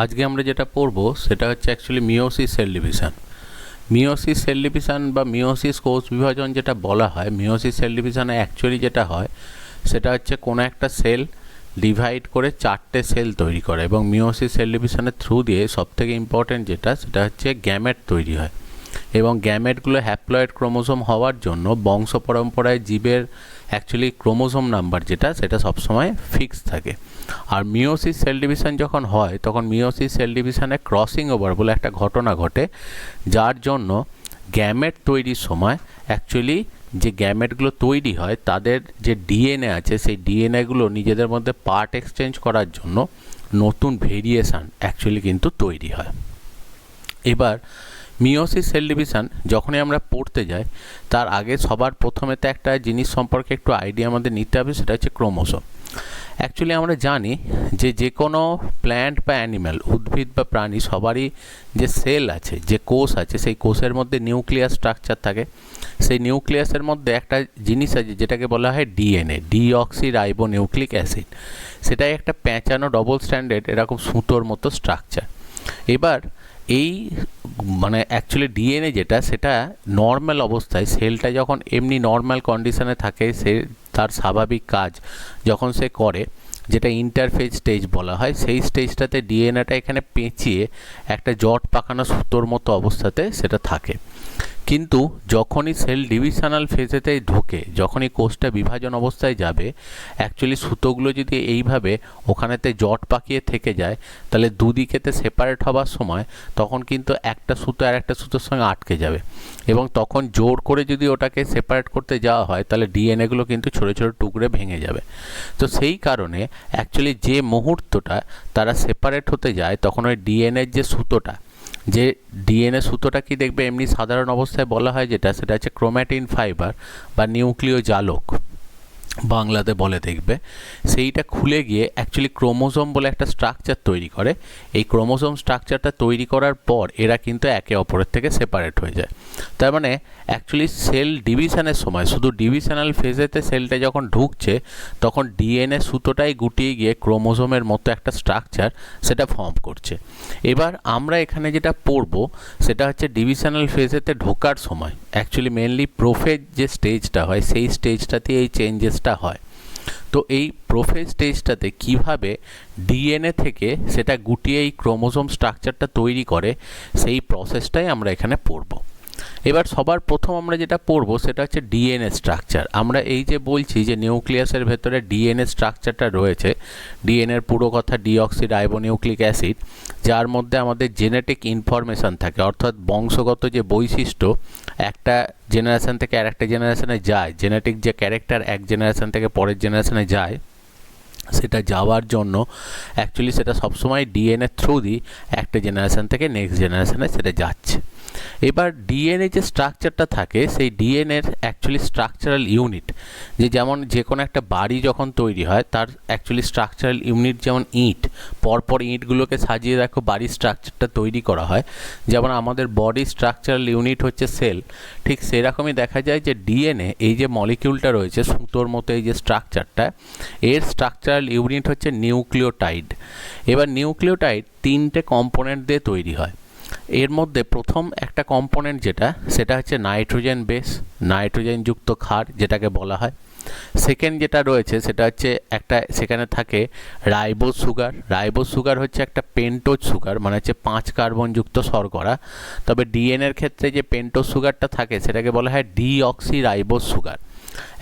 আজকে আমরা যেটা পড়বো সেটা হচ্ছে actually meiosis cell division. Meiosis cell division বা মিওসিস কোষ বিভাজন যেটা বলা হয়, মিওসিস সেল ডিভিশনে অ্যাকচুয়ালি যেটা হয় সেটা হচ্ছে কোনো একটা সেল ডিভাইড করে চারটে সেল তৈরি করে, এবং মিওসিস সেল ডিভিশনের থ্রু দিয়ে সবথেকে ইম্পর্টেন্ট যেটা সেটা হচ্ছে গ্যামেট তৈরি হয়, এবং গ্যামেটগুলো হ্যাপ্লয়েড ক্রোমোসোম হওয়ার জন্য বংশ পরম্পরায় জীবের অ্যাকচুয়ালি ক্রোমোসোম নাম্বার যেটা সেটা সবসময় ফিক্স থাকে। আর মিওসিস সেল ডিভিশন যখন হয় তখন মিওসিস সেল ডিভিশনে ক্রসিং ওভার বলে একটা ঘটনা ঘটে, যার জন্য গ্যামেট তৈরির সময় অ্যাকচুয়ালি যে গ্যামেটগুলো তৈরি হয় তাদের যে ডিএনএ আছে সেই ডিএনএগুলো নিজেদের মধ্যে পার্ট এক্সচেঞ্জ করার জন্য নতুন ভেরিয়েশান অ্যাকচুয়ালি কিন্তু তৈরি হয়। এবার মিওসিস সেল ডিভিশন যখনই আমরা পড়তে যাই তার আগে সবার প্রথমেতে একটা জিনিস সম্পর্কে একটু আইডিয়া আমাদের নিতে হবে, সেটা হচ্ছে ক্রোমোসোম। অ্যাকচুয়ালি আমরা জানি যে কোনো প্ল্যান্ট বা অ্যানিম্যাল, উদ্ভিদ বা প্রাণী, সবারই যে সেল আছে, যে কোষ আছে, সেই কোষের মধ্যে নিউক্লিয়াস স্ট্রাকচার থাকে। সেই নিউক্লিয়াসের মধ্যে একটা জিনিস আছে যেটাকে বলা হয় DNA, deoxy ribo nucleic acid. সেটাই একটা প্যাঁচানো ডবল স্ট্যান্ডার্ড এরকম সুতোর মতো স্ট্রাকচার। এবার এই মানে অ্যাকচুয়ালি ডিএনএ যেটা সেটা নর্মাল অবস্থায় সেলটা যখন এমনি নর্মাল কন্ডিশনে থাকে, সে তার স্বাভাবিক কাজ যখন সে করে, যেটা ইন্টারফেজ স্টেজ বলা হয়, সেই স্টেজটাতে ডিএনএটা এখানে পেঁচিয়ে একটা জট পাকানো সুতোর মতো অবস্থাতে সেটা থাকে। কিন্তু যখনই সেল ডিভিশনাল ফেজেতে ঢোকে, যখনই কোষটা বিভাজন অবস্থায় যাবে, অ্যাকচুয়ালি সুতোগুলো যদি এইভাবে ওখানেতে জট পাকিয়ে থেকে যায়, তাহলে দুদিকেতে সেপারেট হবার সময় তখন কিন্তু একটা সুতো আর একটা সুতোর সঙ্গে আটকে যাবে, এবং তখন জোর করে যদি ওটাকে সেপারেট করতে যাওয়া হয় তাহলে ডিএনএগুলো কিন্তু ছোটো ছোটো টুকরে ভেঙে যাবে। তো সেই কারণে অ্যাকচুয়ালি যে মুহূর্তটা তারা সেপারেট হতে যায় তখন ওই ডিএনএর যে সুতোটা, যে ডিএনএ সুতোটা কি দেখবে এমনি সাধারণ অবস্থায় বলা হয় যেটা, সেটা হচ্ছে ক্রোম্যাটিন ফাইবার বা নিউক্লিয় জালক বাংলাতে বলে দেখবে, সেইটা খুলে গিয়ে অ্যাকচুয়ালি ক্রোমোসোম বলে একটা স্ট্রাকচার তৈরি করে। এই ক্রোমোসোম স্ট্রাকচারটা তৈরি করার পর এরা কিন্তু একে অপরের থেকে সেপারেট হয়ে যায়। তার মানে অ্যাকচুয়ালি সেল ডিভিশনের সময় শুধু ডিভিশনাল ফেজেতে সেলটা যখন ঢুকছে তখন ডিএনএ সুতোটাই গুটিয়ে গিয়ে ক্রোমোসোমের মতো একটা স্ট্রাকচার সেটা ফর্ম করছে। এবার আমরা এখানে যেটা পড়ব সেটা হচ্ছে ডিভিশনাল ফেজেতে ঢোকার সময় অ্যাকচুয়ালি মেনলি প্রোফেজ যে স্টেজটা হয় সেই স্টেজটাতে এই চেঞ্জেসটা হয়। তো এই প্রোফেজ স্টেজটাতে কিভাবে ডিএনএ থেকে সেটা গুটিয়ে এই ক্রোমোসোম স্ট্রাকচারটা তৈরি করে সেই প্রসেসটাই আমরা এখানে পড়ব। এবার সবার প্রথম আমরা যেটা পড়ব সেটা হচ্ছে ডিএনএ স্ট্রাকচার। আমরা এই যে বলছি যে নিউক্লিয়াসের ভেতরে ডিএনএ স্ট্রাকচারটা রয়েছে, ডিএনএর পুরো কথা ডিঅক্সি রাইবো নিউক্লিক অ্যাসিড, যার মধ্যে আমাদের জেনেটিক ইনফরমেশান থাকে, অর্থাৎ বংশগত যে বৈশিষ্ট্য একটা জেনারেশন থেকে আর একটা জেনারেশনে যায়, জেনেটিক যে ক্যারেক্টার এক জেনারেশন থেকে পরের জেনারেশনে যায়, সেটা যাওয়ার জন্য অ্যাকচুয়ালি সেটা সবসময় ডিএনএ থ্রু দিয়ে একটা জেনারেশন থেকে নেক্সট জেনারেশনে সেটা যাচ্ছে। এবার ডিএনএ যে স্ট্রাকচারটা থাকে সেই ডিএনএর অ্যাকচুয়ালি স্ট্রাকচারাল ইউনিট, যেমন যে কোনো একটা বাড়ি যখন তৈরি হয় তার অ্যাকচুয়ালি স্ট্রাকচারাল ইউনিট যেমন ইঁট, পরপর ইঁটগুলোকে সাজিয়ে দেখো বাড়ির স্ট্রাকচারটা তৈরি করা হয়, যেমন আমাদের বডি স্ট্রাকচারাল ইউনিট হচ্ছে সেল, ঠিক সেরকমই দেখা যায় যে ডিএনএ এই যে মলিকিউলটা রয়েছে সুতোর মতো এই যে স্ট্রাকচারটা, এর স্ট্রাকচারাল ইউনিট হচ্ছে নিউক্লিওটাইড। এবার নিউক্লিওটাইড তিনটে কম্পোনেন্ট দিয়ে তৈরি হয়। এর মধ্যে প্রথম একটা কম্পোনেন্ট যেটা সেটা হচ্ছে নাইট্রোজেন বেস, নাইট্রোজেনযুক্ত ক্ষার যেটাকে বলা হয়। সেকেন্ড যেটা রয়েছে সেটা হচ্ছে একটা সেখানে থাকে রাইবোজ সুগার। রাইবোজ সুগার হচ্ছে একটা পেন্টোজ সুগার, মানে হচ্ছে 5 কার্বনযুক্ত শর্করা। তবে ডিএনএর ক্ষেত্রে যে পেন্টোজ সুগারটা থাকে সেটাকে বলা হয় ডিঅক্সি রাইবোজ সুগার।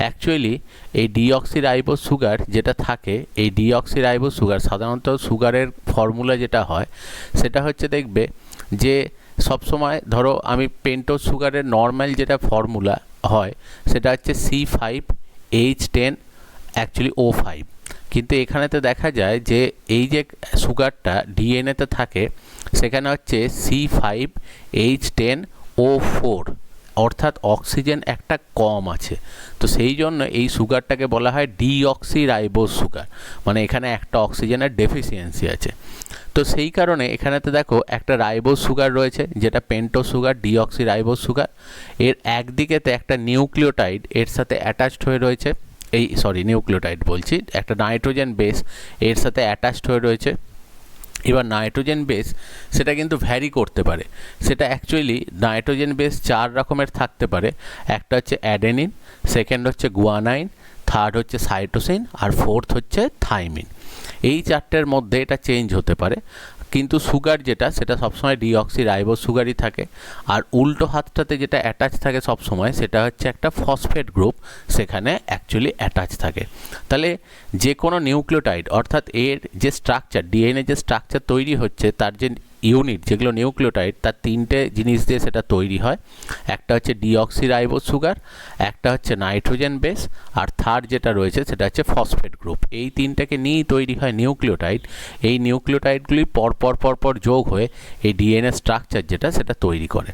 অ্যাকচুয়ালি এই ডিঅক্সি রাইবোজ সুগার যেটা থাকে, এই ডিঅক্সি রাইবোজ সুগার সাধারণত সুগারের ফর্মুলা যেটা হয় সেটা হচ্ছে দেখবে যে সবসময় ধরো আমি পেন্টোজ সুগারের নর্মাল যেটা ফর্মুলা হয় সেটা হচ্ছে C5H10 অ্যাকচুয়ালি O5, কিন্তু এখানেতে দেখা যায় যে এই যে সুগারটা ডিএনএতে থাকে সেখানে হচ্ছে C5H10O4, অর্থাৎ অক্সিজেন একটা কম আছে। তো সেই জন্য এই সুগারটাকে বলা হয় ডিঅক্সি রাইবোজ সুগার, মানে এখানে একটা অক্সিজেনের ডেফিসিয়েন্সি আছে। তো সেই কারণে এখানেতে দেখো একটা রাইবোজ সুগার রয়েছে যেটা pentose sugar, deoxy ribose sugar. এর একদিকেতে একটা নিউক্লিওটাইড এর সাথে অ্যাটাচড হয়ে রয়েছে, নিউক্লিওটাইড বলছি, একটা নাইট্রোজেন বেস এর সাথে অ্যাটাচড হয়ে রয়েছে। এবার নাইট্রোজেন বেস সেটা কিন্তু ভ্যারি করতে পারে, সেটা অ্যাকচুয়ালি নাইট্রোজেন বেস 4 রকমের থাকতে পারে। একটা হচ্ছে অ্যাডেনিন, সেকেন্ড হচ্ছে গুয়ানাইন, থার্ড হচ্ছে সাইটোসিন, আর ফোর্থ হচ্ছে থাইমিন। এই 4টের মধ্যে এটা চেঞ্জ হতে পারে, কিন্তু সুগার যেটা সেটা সবসময় ডিঅক্সি রাইবোজ সুগারই থাকে। আর উল্টো হাতটাতে যেটা অ্যাটাচ থাকে সবসময় সেটা হচ্ছে একটা ফসফেট গ্রুপ, সেখানে অ্যাকচুয়ালি অ্যাটাচ থাকে। তাহলে যে কোনো নিউক্লিওটাইড, অর্থাৎ এর যে স্ট্রাকচার, ডিএনএ যে স্ট্রাকচার তৈরি হচ্ছে তার যে ইউনিট যেগুলো নিউক্লিওটাইড, তার 3টে জিনিস দিয়ে সেটা তৈরি হয়। একটা হচ্ছে ডিঅক্সি রাইবোজ সুগার, একটা হচ্ছে নাইট্রোজেন বেস, আর থার্ড যেটা রয়েছে সেটা হচ্ছে ফসফেট গ্রুপ। এই 3টাকে নিয়েই তৈরি হয় নিউক্লিওটাইড। এই নিউক্লিওটাইডগুলি পরপর যোগ হয়ে এই ডিএনএ স্ট্রাকচার যেটা সেটা তৈরি করে।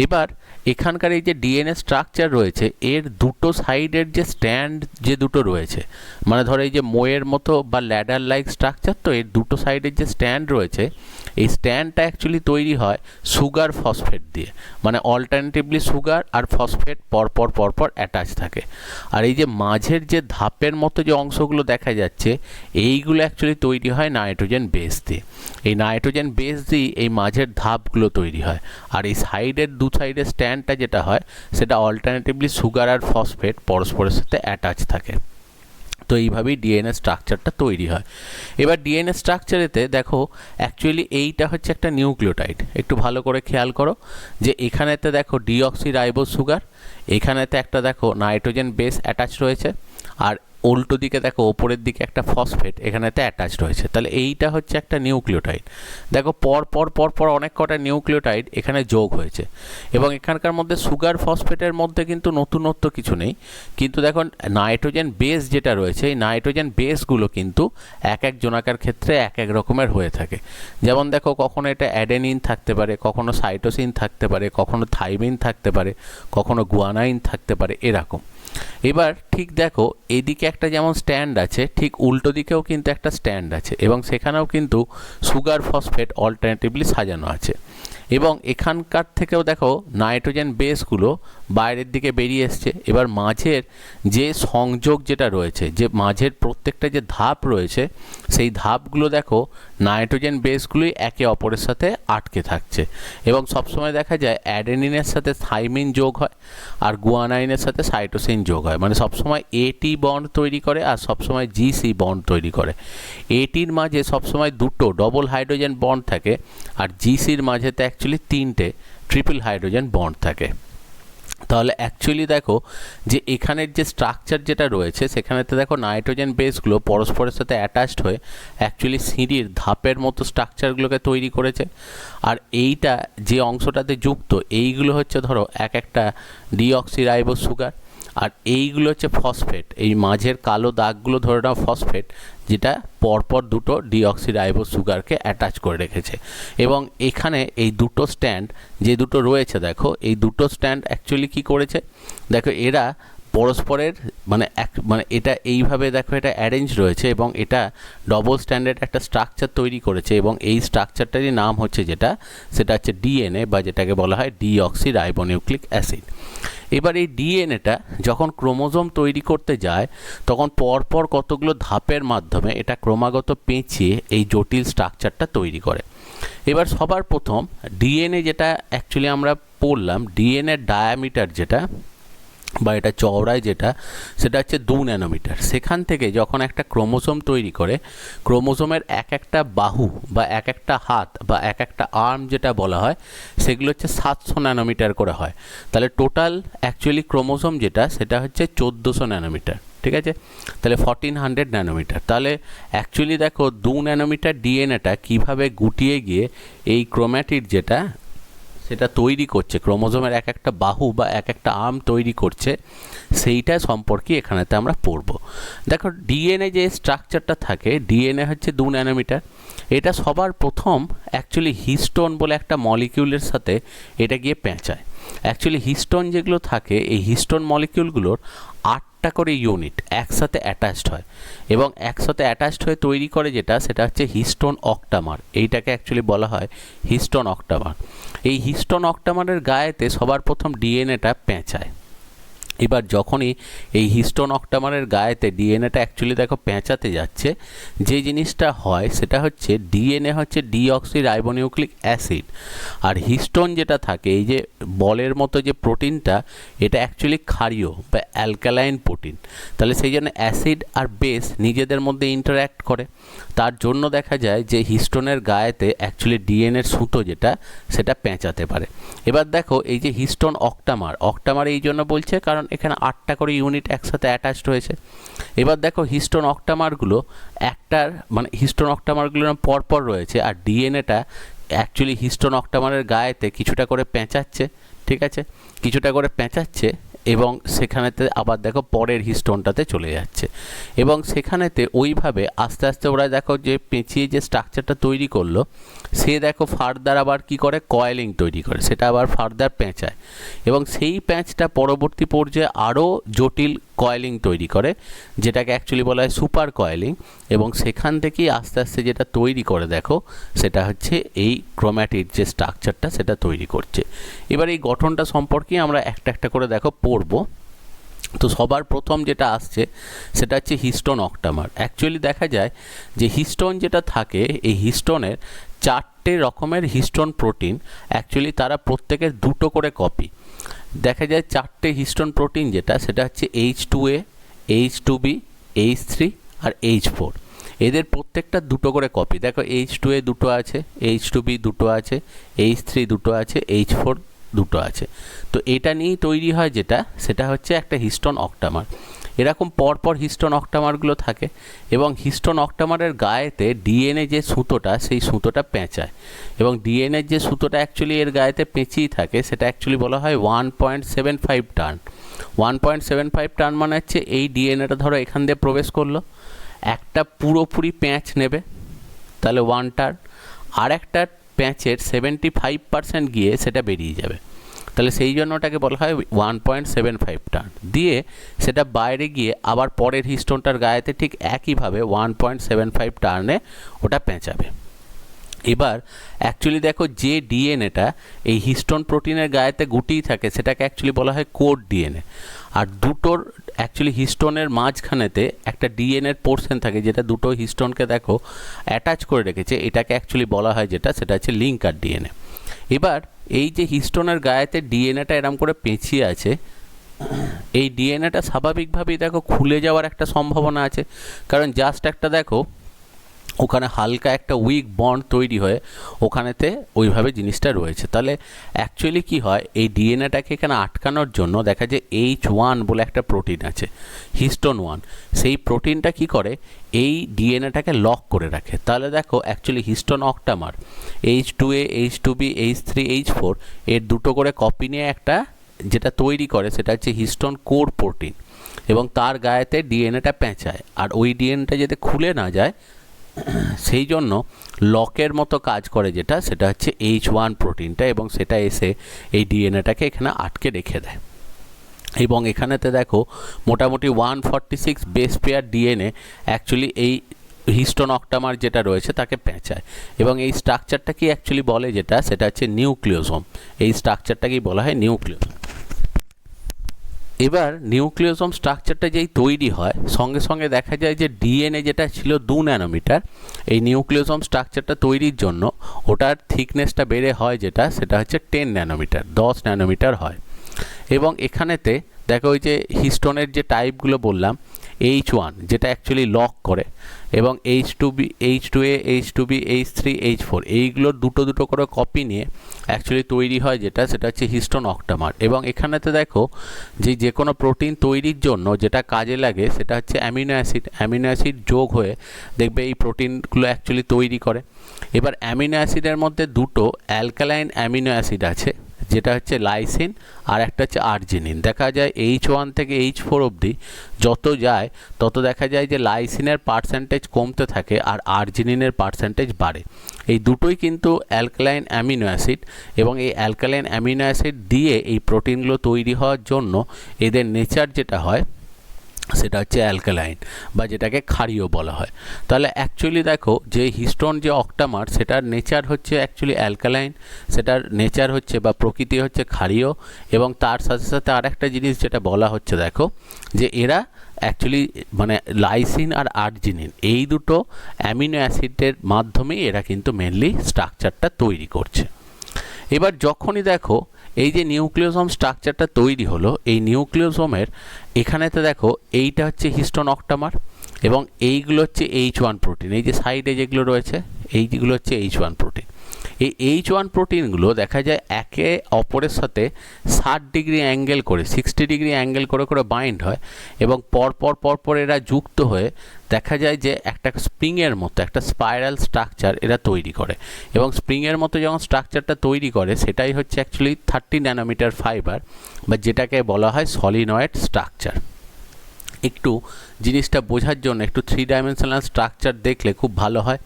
এবার এখানকার এই যে ডিএনএ স্ট্রাকচার রয়েছে, এর দুটো সাইডের যে স্ট্যান্ড যে দুটো রয়েছে, মানে ধরো এই যে মোয়ের মতো বা ল্যাডার লাইক স্ট্রাকচার, তো এর দুটো সাইডের যে স্ট্যান্ড রয়েছে, এই স্ট্যান্ডটা অ্যাকচুয়ালি তৈরি হয় সুগার ফসফেট দিয়ে, মানে অল্টারনেটিভলি সুগার আর ফসফেট পরপর অ্যাটাচ থাকে। আর এই যে মাঝের যে ধাপের মতো যে অংশগুলো দেখা যাচ্ছে, এইগুলো অ্যাকচুয়ালি তৈরি হয় নাইট্রোজেন বেস দিয়ে। এই নাইট্রোজেন বেস দিয়ে এই মাঝের ধাপগুলো তৈরি হয়। আর এই সাইডের দু সাইডের স্ট্যান্ডটা যেটা হয় সেটা অল্টারনেটিভলি সুগার আর ফসফেট পরস্পরের সাথে অ্যাটাচ থাকে। তো এইভাবেই ডিএনএ স্ট্রাকচারটা তৈরি হয়। এবার ডিএনএ স্ট্রাকচারেতে দেখো অ্যাকচুয়ালি এইটা হচ্ছে একটা নিউক্লিওটাইড। একটু ভালো করে খেয়াল করো যে এখানেতে দেখো ডিঅক্সি রাইবোজ সুগার, এখানেতে একটা দেখো নাইট্রোজেন বেস অ্যাটাচ রয়েছে, আর উল্টো দিকে দেখো ওপরের দিকে একটা ফসফেট এখানেতে অ্যাটাচ রয়েছে। তাহলে এইটা হচ্ছে একটা নিউক্লিওটাইড। দেখো পর অনেক কটা নিউক্লিওটাইড এখানে যোগ হয়েছে, এবং এখানকার মধ্যে সুগার ফসফেটের মধ্যে কিন্তু নতুনত্ব কিছু নেই। কিন্তু দেখো নাইট্রোজেন বেস যেটা রয়েছে, এই নাইট্রোজেন বেসগুলো কিন্তু এক এক জোনাকার ক্ষেত্রে এক এক রকমের হয়ে থাকে। যেমন দেখো কখনো এটা অ্যাডেনিন থাকতে পারে, কখনো সাইটোসিন থাকতে পারে, কখনো থাইমিন থাকতে পারে, কখনো গুয়ানাইন থাকতে পারে, এরকম। এবার ঠিক দেখো এদিকে একটা যেমন স্ট্যান্ড আছে, ঠিক উল্টো দিকেও কিন্তু একটা স্ট্যান্ড আছে, এবং সেখানেও কিন্তু সুগার ফসফেট অল্টারনেটিভলি সাজানো আছে। এবং এখানকার থেকেও দেখো নাইট্রোজেন বেসগুলো বাইরের দিকে বেরিয়ে এসছে। এবার মাঝের যে সংযোগ যেটা রয়েছে, যে মাঝের প্রত্যেকটা যে ধাপ রয়েছে, সেই ধাপগুলো দেখো নাইট্রোজেন বেসগুলোই একে অপরের সাথে আটকে থাকছে। এবং সবসময় দেখা যায় অ্যাডেনিনের সাথে থাইমিন যোগ হয় আর গুয়ানাইনের সাথে সাইটোসিন যোগ হয়, মানে সবসময় এটি বন্ড তৈরি করে আর সবসময় জিসি বন্ড তৈরি করে। এটির মাঝে সবসময় দুটো ডবল হাইড্রোজেন বন্ড থাকে, আর জিসির মাঝেতে অ্যাকচুয়ালি 3টে ট্রিপল হাইড্রোজেন বন্ড থাকে। তাহলে অ্যাকচুয়ালি দেখো যে এখানের যে স্ট্রাকচার যেটা রয়েছে, সেখানেতে দেখো নাইট্রোজেন বেসগুলো পরস্পরের সাথে অ্যাটাচড হয়ে অ্যাকচুয়ালি সিঁড়ির ধাপের মতো স্ট্রাকচারগুলোকে তৈরি করেছে। আর এইটা যে অংশটাতে যুক্ত, এইগুলো হচ্ছে ধরো এক একটা ডিঅক্সি রাইবোজ সুগার, আর এইগুলো হচ্ছে ফসফেট। এই মাঝের কালো দাগগুলো ধরে নাও ফসফেট, যেটা পরপর দুটো ডিঅক্সি রাইবোজ সুগারকে অ্যাটাচ করে রেখেছে। এবং এখানে এই দুটো স্ট্যান্ড যে দুটো রয়েছে, দেখো এই দুটো স্ট্যান্ড অ্যাকচুয়ালি কী করেছে, দেখো এরা পরস্পরের মানে এটা এইভাবে দেখো এটা অ্যারেঞ্জ রয়েছে, এবং এটা ডবল স্ট্যান্ডার্ড একটা স্ট্রাকচার তৈরি করেছে। এবং এই স্ট্রাকচারটারই নাম হচ্ছে সেটা হচ্ছে ডিএনএ, বা যেটাকে বলা হয় ডিঅক্সি রাইবোনিউক্লিক অ্যাসিড। এবার এই ডিএনএটা যখন ক্রোমোজোম তৈরি করতে যায়, তখন পরপর কতগুলো ধাপের মাধ্যমে এটা ক্রমাগত পেঁচিয়ে এই জটিল স্ট্রাকচারটা তৈরি করে। এবার সবার প্রথম ডিএনএ যেটা অ্যাকচুয়ালি আমরা পড়লাম, ডিএনএর ডায়ামিটার যেটা বা এটা চওড়ায় যেটা, সেটা হচ্ছে 2 ন্যানোমিটার। সেখান থেকে যখন একটা ক্রোমোজোম তৈরি করে, ক্রোমোজোমের এক একটা বাহু বা এক একটা হাত বা এক একটা আর্ম যেটা বলা হয়, সেগুলো হচ্ছে 700 ন্যানোমিটার করে হয়। তাহলে টোটাল অ্যাকচুয়ালি ক্রোমোজোম যেটা, সেটা হচ্ছে 1400 ন্যানোমিটার। ঠিক আছে, তাহলে 1400 ন্যানোমিটার। তাহলে অ্যাকচুয়ালি দেখো 2 ন্যানোমিটার ডিএনএটা কীভাবে গুটিয়ে গিয়ে এই ক্রোম্যাটিড যেটা সেটা তৈরি করছে, ক্রোমোজোমের এক একটা বাহু বা এক একটা আর্ম তৈরি করছে, সেইটা সম্পর্কে এখানেতে আমরা পড়ব। দেখো ডিএনএ যে স্ট্রাকচারটা থাকে, ডিএনএ হচ্ছে 2 ন্যানোমিটার। এটা সবার প্রথম অ্যাকচুয়ালি হিস্টোন বলে একটা মলিকিউলের সাথে এটা গিয়ে পেঁচায়। অ্যাকচুয়ালি হিস্টোন যেগুলো থাকে, এই হিস্টোন মলিকিউলগুলোর 8টা করে ইউনিট একসাথে অ্যাটাচড হয়, এবং একসাথে অ্যাটাচড হয়ে তৈরি করে যেটা, সেটা হচ্ছে হিস্টোন অক্টামার। এইটাকে অ্যাকচুয়ালি বলা হয় হিস্টোন অক্টামার। এই হিস্টোন অক্টামারের গায়েতে সবার প্রথম ডিএনএটা পেঁচায়। এবার যখনই এই হিস্টোন অক্টামারের গায়েতে ডিএনএটা অ্যাকচুয়ালি দেখো পেঁচাতে যাচ্ছে, যে জিনিসটা হয় সেটা হচ্ছে ডিএনএ হচ্ছে ডিঅক্সি রাইবোনিউক্লিক অ্যাসিড, আর হিস্টোন যেটা থাকে এই যে বলের মতো যে প্রোটিনটা, এটা অ্যাকচুয়ালি ক্ষারীয় বা অ্যালকালাইন প্রোটিন। তাহলে সেই জন্য অ্যাসিড আর বেস নিজেদের মধ্যে ইন্টারঅ্যাক্ট করে, তার জন্য দেখা যায় যে হিস্টোনের গায়েতে অ্যাকচুয়ালি ডিএনএর সুতো যেটা সেটা পেঁচাতে পারে। এবার দেখো এই যে হিস্টোন অক্টামার এই জন্য বলছে কারণ এখানে 8টা করে ইউনিট একসাথে অ্যাটাচড হয়েছে। এবার দেখো হিস্টোন অক্টামারগুলো হিস্টোন অক্টামারগুলো পরপর রয়েছে, আর ডিএনএটা অ্যাকচুয়ালি হিস্টোন অক্টামারের গায়েতে কিছুটা করে পেঁচাচ্ছে, ঠিক আছে, কিছুটা করে পেঁচাচ্ছে, এবং সেখানেতে আবার দেখো পরের হিস্টোনটাতে চলে যাচ্ছে, এবং সেখানেতে ওইভাবে আস্তে আস্তে ওরা দেখো যে পেঁচিয়ে যে স্ট্রাকচারটা তৈরি করলো, সে দেখো ফার্দার আবার কি করে কয়েলিং তৈরি করে, সেটা আবার ফার্দার পেঁচায়, এবং সেই প্যাঁচটা পরবর্তী পর্যায়ে আরও জটিল কয়েলিং তৈরি করে, যেটাকে অ্যাকচুয়ালি বলা হয় সুপার কয়েলিং, এবং সেখান থেকেই আস্তে আস্তে যেটা তৈরি করে দেখো সেটা হচ্ছে এই ক্রোম্যাটিড যে স্ট্রাকচারটা সেটা তৈরি করছে। এবার এই গঠনটা সম্পর্কে আমরা একটা একটা করে দেখো পড়বো। তো সবার প্রথম যেটা আসছে সেটা হচ্ছে হিস্টোন অক্টামার। অ্যাকচুয়ালি দেখা যায় যে হিস্টোন যেটা থাকে, এই হিস্টোনের 4টে রকমের হিস্টোন প্রোটিন, অ্যাকচুয়ালি তারা প্রত্যেকের 2টো করে কপি। দেখা যায় 4টে হিস্টোন প্রোটিন যেটা সেটা হচ্ছে H2A, H2B, H3 আর H4। এদের প্রত্যেকটা 2টো করে কপি। দেখো H2A 2টো আছে, H2B 2টো আছে, H3 2টো আছে, H4 2টো আছে। তো এটা নিয়েই তৈরি হয় যেটা সেটা হচ্ছে একটা হিস্টোন অক্টামার। এরকম পরপর হিস্টোন অক্টামারগুলো থাকে, এবং হিস্টোন অক্টামারের গায়েতে ডিএনএ যে সুতোটা সেই সুতোটা পেঁচায়, এবং ডিএনএর যে সুতোটা অ্যাকচুয়ালি এর গায়েতে পেঁচিয়ে থাকে সেটা অ্যাকচুয়ালি বলা হয় 1.75 টার্ন। 1.75 টার্ন মানে হচ্ছে এই ডিএনএটা ধরো এখান দিয়ে প্রবেশ করলো, একটা পুরোপুরি প্যাঁচ নেবে তাহলে 1 টার্ন, আর একটা প্যাঁচের 75% গিয়ে সেটা বেরিয়ে যাবে, তাহলে সেই জন্য ওটাকে বলা হয় 1.75 টার্ন। দিয়ে সেটা বাইরে গিয়ে আবার পরের হিস্টোনটার গায়েতে ঠিক একইভাবে 1.75 টার্নে ওটা পেঁচাবে। এবার অ্যাকচুয়ালি দেখো যে ডিএনএটা এই হিস্টোন প্রোটিনের গায়েতে গুটিয়ে থাকে সেটাকে অ্যাকচুয়ালি বলা হয় কোড ডিএনএ, আর দুটোর অ্যাকচুয়ালি হিস্টোনের মাঝখানেতে একটা ডিএনএর পোর্শন থাকে যেটা দুটো হিস্টোনকে দেখো অ্যাটাচ করে রেখেছে, এটাকে অ্যাকচুয়ালি বলা হয় যেটা সেটা হচ্ছে লিঙ্কার ডিএনএ। এবার এই যে হিস্টোনের গায়েতে ডিএনএটা এরম করে পেঁচিয়ে আছে, এই ডিএনএটা স্বাভাবিকভাবেই দেখো খুলে যাওয়ার একটা সম্ভাবনা আছে, কারণ জাস্ট একটা দেখো ওখানে হালকা একটা উইক বন্ড তৈরি হয়ে ওখানেতে ওইভাবে জিনিসটা রয়েছে। তাহলে অ্যাকচুয়ালি কি হয়, এই ডিএনএটাকে এখানে আটকানোর জন্য দেখা যায় H1 বলে একটা প্রোটিন আছে, হিস্টোন 1, সেই প্রোটিনটা কি করে এই ডিএনএটাকে লক করে রাখে। তাহলে দেখো actually histone অক্টামার H2A, H2B, H3, H4 এর 2টো করে কপি নিয়ে একটা যেটা তৈরি করে সেটা হচ্ছে হিস্টোন কোর প্রোটিন, এবং তার গায়েতে ডিএনএটা পেঁচায়, আর ওই ডিএনএটা যাতে খুলে না যায় সেই জন্য লকের মতো কাজ করে যেটা সেটা হচ্ছে H1 প্রোটিনটা, এবং সেটা এসে এই ডিএনএটাকে এখানে আটকে রেখে দেয়। এবং এখানেতে দেখো মোটামুটি 146 বেস পেয়ার ডিএনএ অ্যাকচুয়ালি এই হিস্টোন অক্টামার যেটা রয়েছে তাকে পেঁচায়, এবং এই স্ট্রাকচারটাকেই অ্যাকচুয়ালি বলে যেটা সেটা হচ্ছে নিউক্লিওসোম। এই স্ট্রাকচারটাকেই বলা হয় নিউক্লিওসোম। এবার নিউক্লিওসোম স্ট্রাকচারটা যেই তৈরি হয় সঙ্গে সঙ্গে দেখা যায় যে ডিএনএ যেটা ছিল 2 ন্যানোমিটার, এই নিউক্লিওসোম স্ট্রাকচারটা তৈরির জন্য ওটার থিকনেসটা বেড়ে হয় যেটা সেটা হচ্ছে 10 ন্যানোমিটার, 10 ন্যানোমিটার হয়। এবং এখানেতে দেখো ওই যে হিস্টোনের যে টাইপগুলো বললাম, H1 যেটা অ্যাকচুয়ালি লক করে, এবং H2B, H2A, H2B, H3, H4 এইগুলোর 2টো করে কপি নিয়ে অ্যাকচুয়ালি তৈরি হয় যেটা সেটা হচ্ছে হিস্টোন অক্টামার। এবং এখানেতে দেখো যে কোনো প্রোটিন তৈরির জন্য যেটা কাজে লাগে সেটা হচ্ছে অ্যামিনো অ্যাসিড যোগ হয়ে দেখবে এই প্রোটিনগুলো অ্যাকচুয়ালি তৈরি করে। এবার অ্যামিনো অ্যাসিডের মধ্যে 2টো অ্যালকালাইন অ্যামিনো অ্যাসিড আছে, যেটা হচ্ছে লাইসিন আর একটা হচ্ছে আর্জিনিন। দেখা যায় H1 থেকে H4 অবধি যত যায় তত দেখা যায় যে লাইসিনের পার্সেন্টেজ কমতে থাকে আর আর্জিনিনের পার্সেন্টেজ বাড়ে। এই দুটোই কিন্তু অ্যালকালাইন অ্যামিনো অ্যাসিড, এবং এই অ্যালকালাইন অ্যামিনো অ্যাসিড দিয়ে এই প্রোটিনগুলো তৈরি হওয়ার জন্য এদের নেচার যেটা হয় সেটা হচ্ছে অ্যালকালাইন বা যেটাকে ক্ষারীয় বলা হয়। তাহলে অ্যাকচুয়ালি দেখো যে হিস্টোন যে অক্টামার সেটার নেচার হচ্ছে অ্যাকচুয়ালি অ্যালকালাইন, সেটার নেচার হচ্ছে বা প্রকৃতি হচ্ছে ক্ষারীয়, এবং তার সাথে সাথে আরেকটা জিনিস যেটা বলা হচ্ছে দেখো যে এরা অ্যাকচুয়ালি মানে লাইসিন আর আর্জিনিন এই দুটো অ্যামিনো অ্যাসিডের মাধ্যমেই এরা কিন্তু মেনলি স্ট্রাকচারটা তৈরি করছে। এবার যখনই দেখো এই যে নিউক্লিওসোম স্ট্রাকচারটা তৈরি হলো, এই নিউক্লিওসোমের এখানেতে দেখো এইটা হচ্ছে হিস্টোন অক্টামার এবং এইগুলো হচ্ছে H1 প্রোটিন, এই যে সাইডে যেগুলো রয়েছে এইগুলো হচ্ছে H1 প্রোটিন। এই H1 প্রোটিনগুলো দেখা যায় একে অপরের সাথে 60 ডিগ্রি অ্যাঙ্গেল করে 60 ডিগ্রি অ্যাঙ্গেল করে করে বাইন্ড হয় এবং পরপর এরা যুক্ত হয়ে দেখা যায় যে একটা স্প্রিংয়ের মতো একটা স্পাইরাল স্ট্রাকচার এরা তৈরি করে, এবং স্প্রিংয়ের মতো যখন স্ট্রাকচারটা তৈরি করে সেটাই হচ্ছে অ্যাকচুয়ালি 30 ন্যানোমিটার ফাইবার বা যেটাকে বলা হয় সলিনয়েড স্ট্রাকচার। একটু জিনিসটা বোঝার জন্য একটু 3 ডাইমেনশনাল স্ট্রাকচার দেখলে খুব ভালো হয়।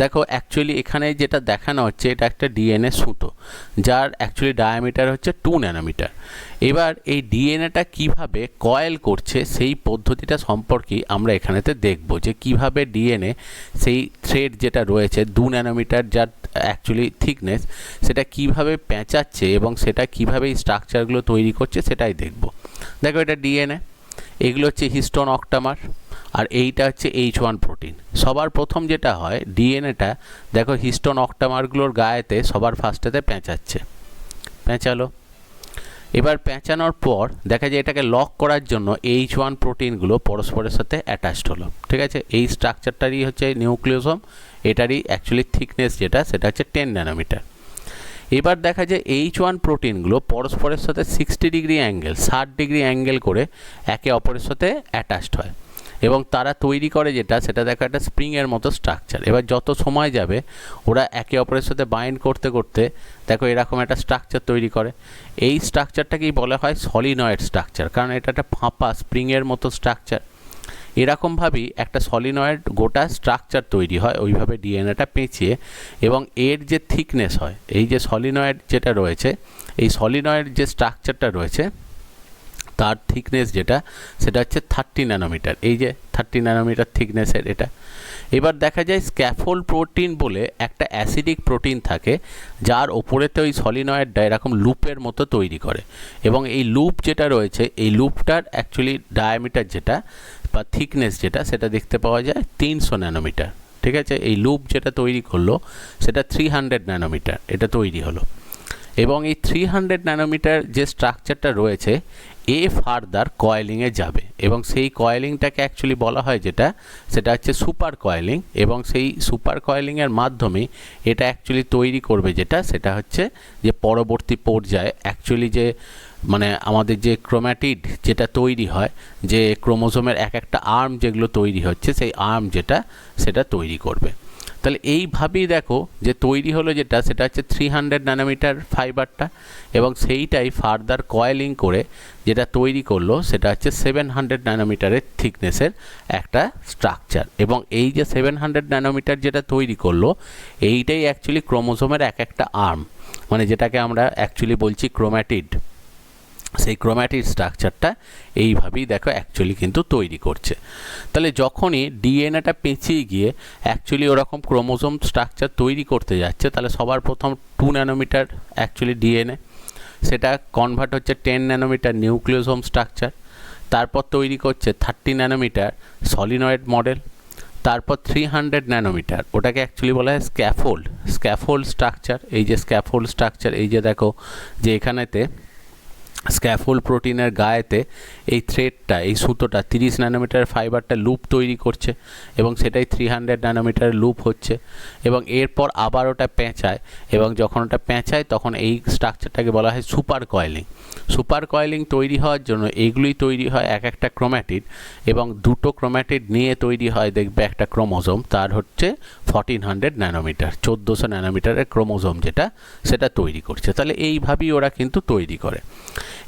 দেখো অ্যাকচুয়ালি এখানে যেটা দেখানো হচ্ছে এটা একটা ডিএনএ সুতো যার অ্যাকচুয়ালি ডায়ামিটার হচ্ছে 2 ন্যানোমিটার। এবার এই ডিএনএটা কিভাবে কয়েল করছে সেই পদ্ধতিটা সম্পর্কে আমরা এখানেতে দেখব যে কিভাবে ডিএনএ সেই থ্রেড যেটা রয়েছে 2 ন্যানোমিটার যার অ্যাকচুয়ালি থিকনেস সেটা কিভাবে পেঁচাচ্ছে এবং সেটা কিভাবে এই স্ট্রাকচারগুলো তৈরি করছে সেটাই দেখব। দেখো এটা ডিএনএ, এগুলো হচ্ছে হিস্টোন অক্টামার আর এইটা হচ্ছে H1 প্রোটিন। সবার প্রথম যেটা হয় ডিএনএটা দেখো হিস্টোন অক্টামারগুলোর গায়েতে সবার ফার্স্টেতে পেঁচাচ্ছে, পেঁচালো। এবার পেঁচানোর পর দেখা যায় এটাকে লক করার জন্য H1 প্রোটিনগুলো পরস্পরের সাথে অ্যাটাচড হলো, ঠিক আছে। এই স্ট্রাকচারটারই হচ্ছে নিউক্লিওসোম, এটারই অ্যাকচুয়ালি থিকনেস যেটা সেটা হচ্ছে 10 ন্যানোমিটার। এবার দেখা যায় H1 প্রোটিনগুলো পরস্পরের সাথে 60 ডিগ্রি অ্যাঙ্গেল 60 ডিগ্রি অ্যাঙ্গেল করে একে অপরের সাথে অ্যাটাচড হয় এবং তারা তৈরি করে যেটা সেটা দেখো একটা স্প্রিংয়ের মতো স্ট্রাকচার। এবার যত সময় যাবে ওরা একে অপরের সাথে বাইন্ড করতে করতে দেখো এরকম একটা স্ট্রাকচার তৈরি করে। এই স্ট্রাকচারটাকেই বলা হয় সলিনয়েড স্ট্রাকচার, কারণ এটা একটা ফাঁপা স্প্রিংয়ের মতো স্ট্রাকচার। এরকমভাবেই একটা সলিনয়েড গোটা স্ট্রাকচার তৈরি হয় ওইভাবে ডিএনএটা পেঁচিয়ে, এবং এর যে থিকনেস হয় এই যে সলিনয়েড যেটা রয়েছে এই সলিনয়েড যে স্ট্রাকচারটা রয়েছে তার থিকনেস যেটা সেটা হচ্ছে 30 ন্যানোমিটার, এই যে 30 ন্যানোমিটার থিকনেসের এটা। এবার দেখা যায় স্ক্যাফোল্ড প্রোটিন বলে একটা অ্যাসিডিক প্রোটিন থাকে যার ওপরেতে ওই সলিনয়েডটা এরকম লুপের মতো তৈরি করে, এবং এই লুপ যেটা রয়েছে এই লুপটার অ্যাকচুয়ালি ডায়ামিটার যেটা বা থিকনেস যেটা সেটা দেখতে পাওয়া যায় 300 ন্যানোমিটার, ঠিক আছে। এই লুপ যেটা তৈরি করলো সেটা 300 ন্যানোমিটার এটা তৈরি হলো, এবং এই 300 ন্যানোমিটার যে স্ট্রাকচারটা রয়েছে এ ফার্দার কয়েলিংয়ে যাবে, এবং সেই কয়েলিংটাকে অ্যাকচুয়ালি বলা হয় যেটা সেটা হচ্ছে সুপার কয়েলিং, এবং সেই সুপার কয়েলিংয়ের মাধ্যমে এটা অ্যাকচুয়ালি তৈরি করবে যেটা সেটা হচ্ছে যে পরবর্তী পর্যায়ে অ্যাকচুয়ালি যে মানে আমাদের যে ক্রোম্যাটিড যেটা তৈরি হয়, যে ক্রোমোজোমের এক একটা আর্ম যেগুলো তৈরি হচ্ছে সেই আর্ম যেটা সেটা তৈরি করবে। তাহলে এইভাবেই দেখো যে তৈরি হলো যেটা সেটা হচ্ছে 300 ন্যানোমিটার ফাইবারটা, এবং সেইটাই ফার্দার কয়েলিং করে যেটা তৈরি করলো সেটা হচ্ছে 700 ন্যানোমিটারের থিকনেসের একটা স্ট্রাকচার, এবং এই যে 700 ন্যানোমিটার যেটা তৈরি করলো এইটাই অ্যাকচুয়ালি ক্রোমোজোমের এক একটা আর্ম, মানে যেটাকে আমরা অ্যাকচুয়ালি বলছি ক্রোম্যাটিড। সেই ক্রোম্যাটিড স্ট্রাকচারটা এইভাবেই দেখো অ্যাকচুয়ালি কিন্তু তৈরি করছে। তাহলে যখনই ডিএনএটা পেঁচিয়ে গিয়ে অ্যাকচুয়ালি ওরকম ক্রোমোজোম স্ট্রাকচার তৈরি করতে যাচ্ছে তাহলে সবার প্রথম 2 ন্যানোমিটার অ্যাকচুয়ালি ডিএনএ সেটা কনভার্ট হচ্ছে 10 ন্যানোমিটার নিউক্লিওসোম স্ট্রাকচার, তারপর তৈরি করছে 30 ন্যানোমিটার সলিনয়েড মডেল, তারপর 300 ন্যানোমিটার ওটাকে অ্যাকচুয়ালি বলা হয় স্ক্যাফোল্ড স্ট্রাকচার। এই যে স্ক্যাফোল্ড স্ট্রাকচার এই যে দেখো যে এখানেতে স্ক্যাফোল্ড প্রোটিনের গায়েতে এই থ্রেডটা এই সুতোটা 30 ন্যানোমিটার ফাইবারটা লুপ তৈরি করছে এবং সেটাই 300 ন্যানোমিটার লুপ হচ্ছে, এবং এরপর আবার ওটা পেঁচায়, এবং যখন ওটা পেঁচায় তখন এই স্ট্রাকচারটাকে বলা হয় সুপার কয়েলিং তৈরি হওয়ার জন্য এইগুলোই তৈরি হয় এক একটা ক্রোম্যাটিড, এবং দুটো ক্রোম্যাটিড নিয়ে তৈরি হয় দেখবে একটা ক্রোমোজোম, তার হচ্ছে 1400 ন্যানোমিটার 1400 ন্যানোমিটারের ক্রোমোজোম যেটা সেটা তৈরি করছে। তাহলে এইভাবেই ওরা কিন্তু তৈরি করে।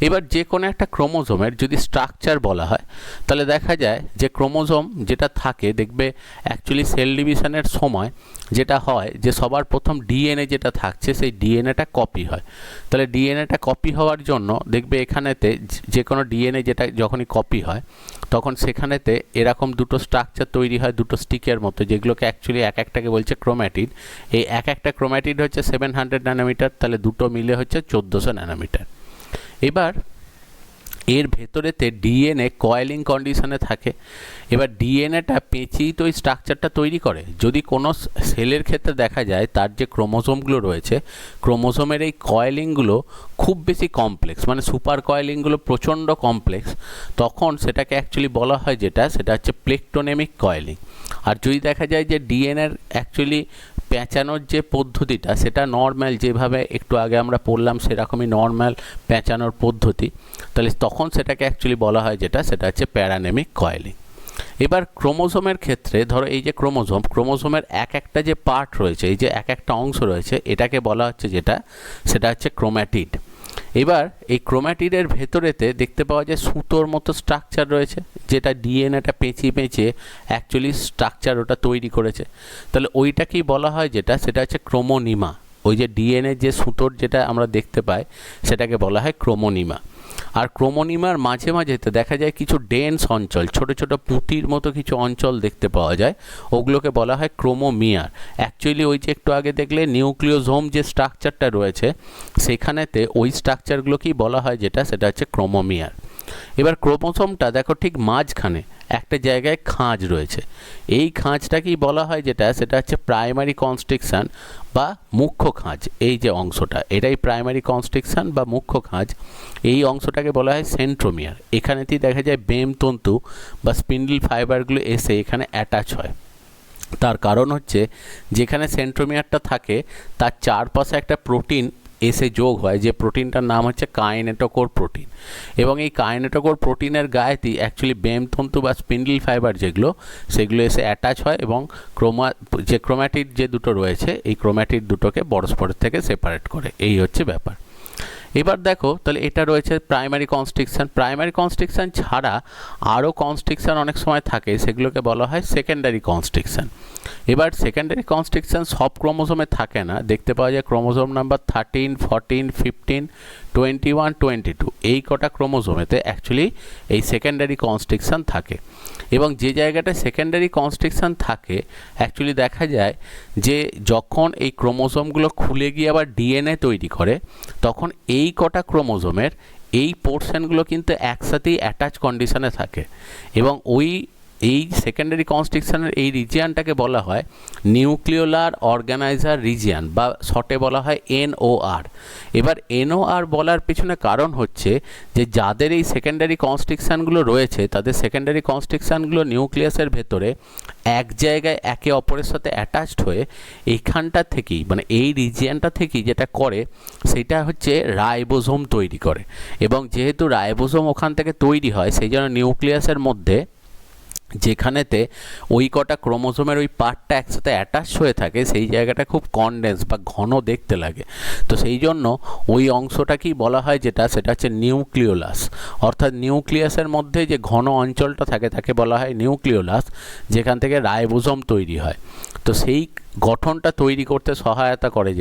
এবার যে কোনো একটা ক্রোমোজোমের যদি স্ট্রাকচার বলা হয় তাহলে দেখা যায় যে ক্রোমোজোম যেটা থাকে দেখবে অ্যাকচুয়ালি সেল ডিভিশনের সময় যেটা হয় যে সবার প্রথম ডিএনএ যেটা থাকছে সেই ডিএনএটা কপি হয়। তাহলে ডিএনএটা কপি হওয়ার জন্য দেখবে এখানেতে যে কোনো ডিএনএ যেটা যখনই কপি হয় তখন সেখানেতে এরকম দুটো স্ট্রাকচার তৈরি হয়, দুটো স্টিকের মতো, যেগুলোকে অ্যাকচুয়ালি এক একটাকে বলছে ক্রোম্যাটিড। এই এক একটা ক্রোম্যাটিড হচ্ছে 700 ন্যানোমিটার, তাহলে দুটো মিলে হচ্ছে 1400 ন্যানোমিটার। এবার এর ভেতরেতে ডিএনএ কয়েলিং কন্ডিশনে থাকে। এবার ডিএনএটা পেঁচিয়েই তো ওই স্ট্রাকচারটা তৈরি করে। যদি কোনো সেলের ক্ষেত্রে দেখা যায় তার যে ক্রোমোজোমগুলো রয়েছে, ক্রোমোজোমের এই কয়েলিংগুলো খুব বেশি কমপ্লেক্স, মানে সুপার কয়েলিংগুলো প্রচণ্ড কমপ্লেক্স, তখন সেটাকে অ্যাকচুয়ালি বলা হয় সেটা হচ্ছে প্লেকটোনেমিক কয়েলিং। আর যদি দেখা যায় যে ডিএনএর অ্যাকচুয়ালি পেঁচানোর যে পদ্ধতিটা সেটা নর্ম্যাল, যেভাবে একটু আগে আমরা পড়লাম সেরকমই নর্ম্যাল পেঁচানোর পদ্ধতি, তাহলে তখন সেটাকে অ্যাকচুয়ালি বলা হয় সেটা হচ্ছে প্যারানেমিক কয়েলিং। এবার ক্রোমোজোমের ক্ষেত্রে ধরো এই যে ক্রোমোজোমের এক একটা যে পার্ট রয়েছে, এই যে এক একটা অংশ রয়েছে, এটাকে বলা হচ্ছে সেটা হচ্ছে ক্রোম্যাটিড। এবার এই ক্রোম্যাটিডের ভেতরেতে দেখতে পাওয়া যায় সুতোর মতো স্ট্রাকচার রয়েছে, যেটা ডিএনএটা পেঁচিয়ে অ্যাকচুয়ালি স্ট্রাকচার ওটা তৈরি করেছে। তাহলে ওইটাকেই বলা হয় সেটা হচ্ছে ক্রোমোনিমা। ওই যে ডিএনএ যে সুতোর যেটা আমরা দেখতে পাই সেটাকে বলা হয় ক্রোমোনিমা। আর ক্রোমোনিমার মাঝে মাঝেতে দেখা যায় কিছু ডেন্স অঞ্চল, ছোট ছোট পুঁতির মতো কিছু অঞ্চল দেখতে পাওয়া যায়, ওগুলোকে বলা হয় ক্রোমোমিয়ার। অ্যাকচুয়ালি ওই যে একটু আগে দেখলে নিউক্লিওজোম যে স্ট্রাকচারটা রয়েছে সেখানেতে ওই স্ট্রাকচারগুলোকেই বলা হয় সেটা হচ্ছে ক্রোমোমিয়ার। এবার ক্রোমোজোমটা দেখো ঠিক মাঝখানে একটা জায়গায় খাঁজ রয়েছে, এই খাঁজটাকেই বলা হয় সেটা হচ্ছে প্রাইমারি কনস্ট্রিকশন বা মুখ্য খাঁজ। এই যে অংশটা এটাই প্রাইমারি কনস্ট্রিকশন বা মুখ্য খাঁজ, এই অংশটাকে বলা হয় সেন্ট্রোমিয়ার। এখানেতেই দেখা যায় বেম তন্তু বা স্পিন্ডল ফাইবারগুলো এসে এখানে অ্যাটাচ হয়। তার কারণ হচ্ছে যেখানে সেন্ট্রোমিয়ারটা থাকে তার চারপাশে একটা প্রোটিন এসে যোগ হয়, যে প্রোটিনটার নাম হচ্ছে কাইনেটোকোর প্রোটিন। এবং এই কাইনেটোকোর প্রোটিনের গায়েতেই অ্যাকচুয়ালি বেমতন্তু বা স্পিন্ডল ফাইবার সেগুলো এসে অ্যাটাচ হয় এবং ক্রোম্যাটিড যে দুটো রয়েছে এই ক্রোম্যাটিড দুটোকে পরস্পরের থেকে সেপারেট করে। এই হচ্ছে ব্যাপার। এবার দেখো তাহলে এটা রয়েছে প্রাইমারি কনস্ট্রিকশন ছাড়া আরও কনস্ট্রিকশন অনেক সময় থাকে, সেগুলোকে বলা হয় সেকেন্ডারি কনস্ট্রিকশন। এবার সেকেন্ডারি কনস্ট্রিকশন সব ক্রোমোজোমে থাকে না, দেখতে পাওয়া যায় ক্রোমোজোম নাম্বার 13, 14, 15, 21, 22 এই কটা ক্রোমোজোমেতে অ্যাকচুয়ালি এই সেকেন্ডারি কনস্ট্রিকশন থাকে। এবং যে জায়গাটা সেকেন্ডারি কনস্ট্রিকশন থাকে অ্যাকচুয়ালি দেখা যায় যে যখন এই ক্রোমোজোমগুলো খুলে গিয়ে আবার ডিএনএ তৈরি করে তখন এই কটা ক্রোমোজোমের এই পোর্শনগুলো কিন্তু একসাথেই অ্যাটাচ কন্ডিশনে থাকে। এবং এই সেকেন্ডারি কনস্ট্রিকশনের এই রিজিয়ানটাকে বলা হয় নিউক্লিওলার অর্গানাইজার রিজিয়ান বা শর্টে বলা হয় NOR। এবার NOR বলার পেছনে কারণ হচ্ছে যে যাদের এই সেকেন্ডারি কনস্ট্রিকশনগুলো রয়েছে তাদের সেকেন্ডারি কনস্ট্রিকশনগুলো নিউক্লিয়াসের ভেতরে এক জায়গায় একে অপরের সাথে অ্যাটাচড হয়ে এইখানটা থেকেই মানে এই রিজিয়ানটা থেকেই যেটা করে সেটা হচ্ছে রাইবোজোম তৈরি করে। এবং যেহেতু রাইবোজোম ওখান থেকে তৈরি হয় সেই জন্য নিউক্লিয়াসের মধ্যে যেখানেতে ওই কটা ক্রোমোজোমের ওই পার্টটা একসাথে অ্যাটাচ হয়ে থাকে সেই জায়গাটা খুব কনডেন্স বা ঘন দেখতে লাগে। তো সেই জন্য ওই অংশটাকেই বলা হয় সেটা হচ্ছে নিউক্লিওলাস। অর্থাৎ নিউক্লিয়াসের মধ্যে যে ঘন অঞ্চলটা থাকে তাকে বলা হয় নিউক্লিওলাস, যেখান থেকে রাইবোজোম তৈরি হয়। তো সেই গঠনটা তৈরি করতে সহায়তা করে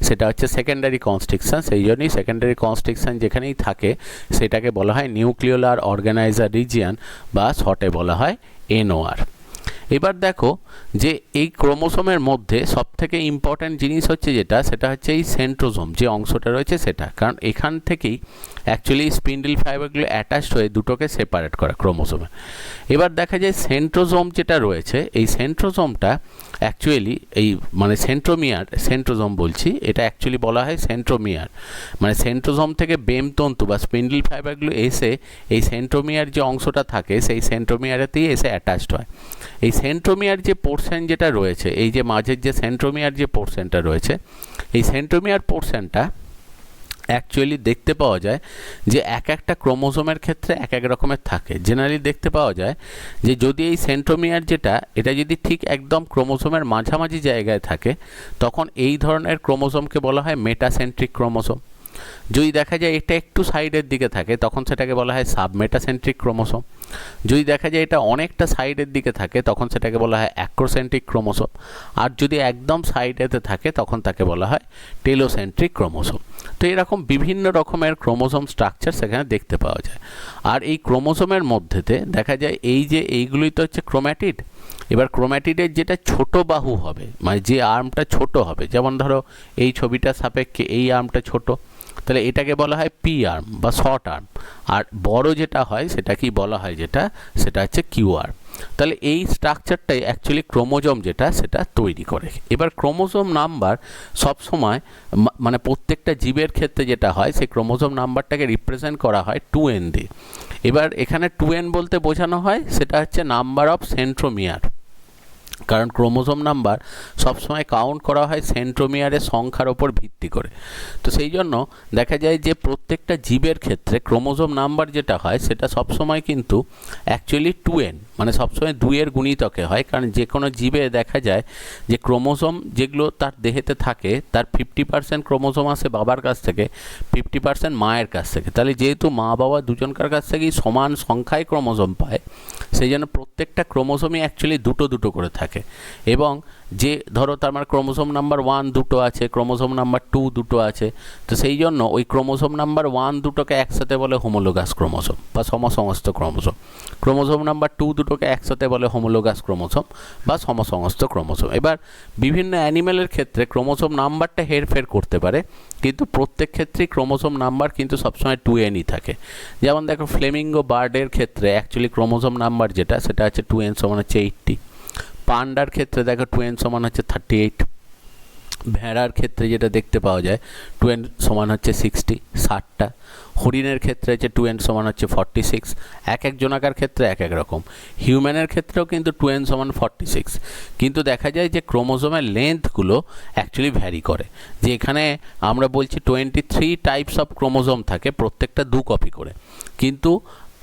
সেটা হচ্ছে সেকেন্ডারি কনস্ট্রিকশন। সেই জন্যই সেকেন্ডারি কনস্ট্রিকশন যেখানেই থাকে সেটাকে বলা হয় নিউক্লিওলার অর্গানাইজার রিজিয়ান বা শর্টে বলা হয় NOR। এবার দেখো যে এই ক্রোমোসোমের মধ্যে সবথেকে ইম্পর্ট্যান্ট জিনিস হচ্ছে সেটা হচ্ছে এই সেন্ট্রোজোম যে অংশটা রয়েছে সেটা, কারণ এখান থেকেই অ্যাকচুয়ালি স্পিন্ডল ফাইবারগুলো অ্যাটাচড হয়ে দুটোকে সেপারেট করে ক্রোমোসোমে। এবার দেখা যায় সেন্ট্রোজোম যেটা রয়েছে এই সেন্ট্রোজোমটা অ্যাকচুয়ালি এই মানে সেন্ট্রোজোম বলছি, এটা অ্যাকচুয়ালি বলা হয় সেন্ট্রোমিয়ার। মানে সেন্ট্রোজোম থেকে বেমতন্তু বা স্পিন্ডল ফাইবারগুলো এসে এই সেন্ট্রোমিয়ার যে অংশটা থাকে সেই সেন্ট্রোমিয়ারেতেই এসে অ্যাটাচড হয়। এই সেন্ট্রোমিয়ার যে পোর্শন যেটা রয়েছে এই যে মাঝের যে সেন্ট্রোমিয়ার যে পোর্শনটা রয়েছে এই সেন্ট্রোমিয়ার পোর্শনটা অ্যাকচুয়ালি দেখতে পাওয়া যায় যে এক একটা ক্রোমোজোমের ক্ষেত্রে এক এক রকমের থাকে। জেনারেলি দেখতে পাওয়া যায় যে যদি এই সেন্ট্রোমিয়ার এটা যদি ঠিক একদম ক্রোমোজোমের মাঝামাঝি জায়গায় থাকে তখন এই ধরনের ক্রোমোজোমকে বলা হয় মেটাসেন্ট্রিক ক্রোমোজোম। যদি দেখা যায় এটা একটু সাইডের দিকে থাকে তখন সেটাকে বলা হয় সাবমেটাসেন্ট্রিক ক্রোমোসোম। যদি দেখা যায় এটা অনেকটা সাইডের দিকে থাকে তখন সেটাকে বলা হয় অ্যাক্রোসেন্ট্রিক ক্রোমোসোম। আর যদি একদম সাইডেতে থাকে তখন তাকে বলা হয় টেলোসেন্ট্রিক ক্রোমোসোম। তো এরকম বিভিন্ন রকমের ক্রোমোসোম স্ট্রাকচার সেখানে দেখতে পাওয়া যায়। আর এই ক্রোমোসোমের মধ্যেতে দেখা যায় এইগুলোই তো হচ্ছে ক্রোম্যাটিড। এবার ক্রোম্যাটিডের যেটা ছোট বাহু হবে, মানে যে আর্মটা ছোট হবে, যেমন ধরো এই ছবিটার সাপেক্ষে এই আর্মটা ছোট, তাহলে এটাকে বলা হয় পি আর্ম বা শর্ট আর্ম। আর বড় যেটা হয় সেটাকেই বলা হয় সেটা হচ্ছে কিউ আর্ম। তাহলে এই স্ট্রাকচারটাই অ্যাকচুয়ালি ক্রোমোজোম সেটা তৈরি করে। এবার ক্রোমোজোম নাম্বার সবসময় মানে প্রত্যেকটা জীবের ক্ষেত্রে যেটা হয় সেই ক্রোমোজোম নাম্বারটাকে রিপ্রেজেন্ট করা হয় 2n দিয়ে। এবার এখানে 2n বলতে বোঝানো হয় সেটা হচ্ছে নাম্বার অফ সেন্ট্রোমিয়ার, কারণ ক্রোমোজোম নাম্বার সবসময় কাউন্ট করা হয় সেন্ট্রোমিয়ারের সংখ্যার ওপর ভিত্তি করে। তো সেই জন্য দেখা যায় যে প্রত্যেকটা জীবের ক্ষেত্রে ক্রোমোজোম নাম্বার যেটা হয় সেটা সবসময় কিন্তু অ্যাকচুয়ালি 2n, মানে সবসময় 2-এর গুণিতকে হয়। কারণ যে কোনো জীবে দেখা যায় যে ক্রোমোজোম যেগুলো তার দেহেতে থাকে তার 50% ক্রোমোজোম আসে বাবার কাছ থেকে, 50% মায়ের কাছ থেকে। তাহলে যেহেতু মা বাবা দুজনকার কাছ থেকেই সমান সংখ্যায় ক্রোমোজোম পায়, সেই জন্য প্রত্যেকটা ক্রোমোজোমই অ্যাকচুয়ালি দুটো করে থাকে। এবং যে ধরো তার মানে ক্রোমোজোম নাম্বার 1 দুটো আছে, ক্রোমোজোম নাম্বার 2 দুটো আছে, তো সেই জন্য ওই ক্রোমোজোম নাম্বার 1 দুটোকে একসাথে বলে হোমোলোগাস ক্রোমোজোম বা সমসমস্ত ক্রোমোজোম। ক্রোমোজোম নাম্বার 2 দুটোকে একসাথে বলে হোমোলোগাস ক্রোমোজোম বা সমসমস্ত ক্রোমোজোম। এবার বিভিন্ন অ্যানিমেলের ক্ষেত্রে ক্রোমোজোম নাম্বারটা হেরফের করতে পারে, কিন্তু প্রত্যেক ক্ষেত্রেই ক্রোমোজোম নাম্বার কিন্তু সবসময় 2nই থাকে। যেমন দেখো ফ্লেমিঙ্গো বার্ডের ক্ষেত্রে অ্যাকচুয়ালি ক্রোমোজোম নাম্বার সেটা হচ্ছে 2n সমান হচ্ছে 80। পান্ডার ক্ষেত্রে দেখো 2n সমান হচ্ছে 38। ভেড়ার ক্ষেত্রে যেটা দেখতে পাওয়া যায় 2n সমান হচ্ছে 60টা। হরিণের ক্ষেত্রে হচ্ছে 2n সমান হচ্ছে 46। এক জনাকার ক্ষেত্রে এক রকম। হিউম্যানের ক্ষেত্রেও কিন্তু 2n সমান 46। কিন্তু দেখা যায় যে ক্রোমোজোমের লেন্থগুলো অ্যাকচুয়ালি ভ্যারি করে। যে এখানে আমরা বলছি 23 টাইপস অফ ক্রোমোজোম থাকে, প্রত্যেকটা 2 কপি করে, কিন্তু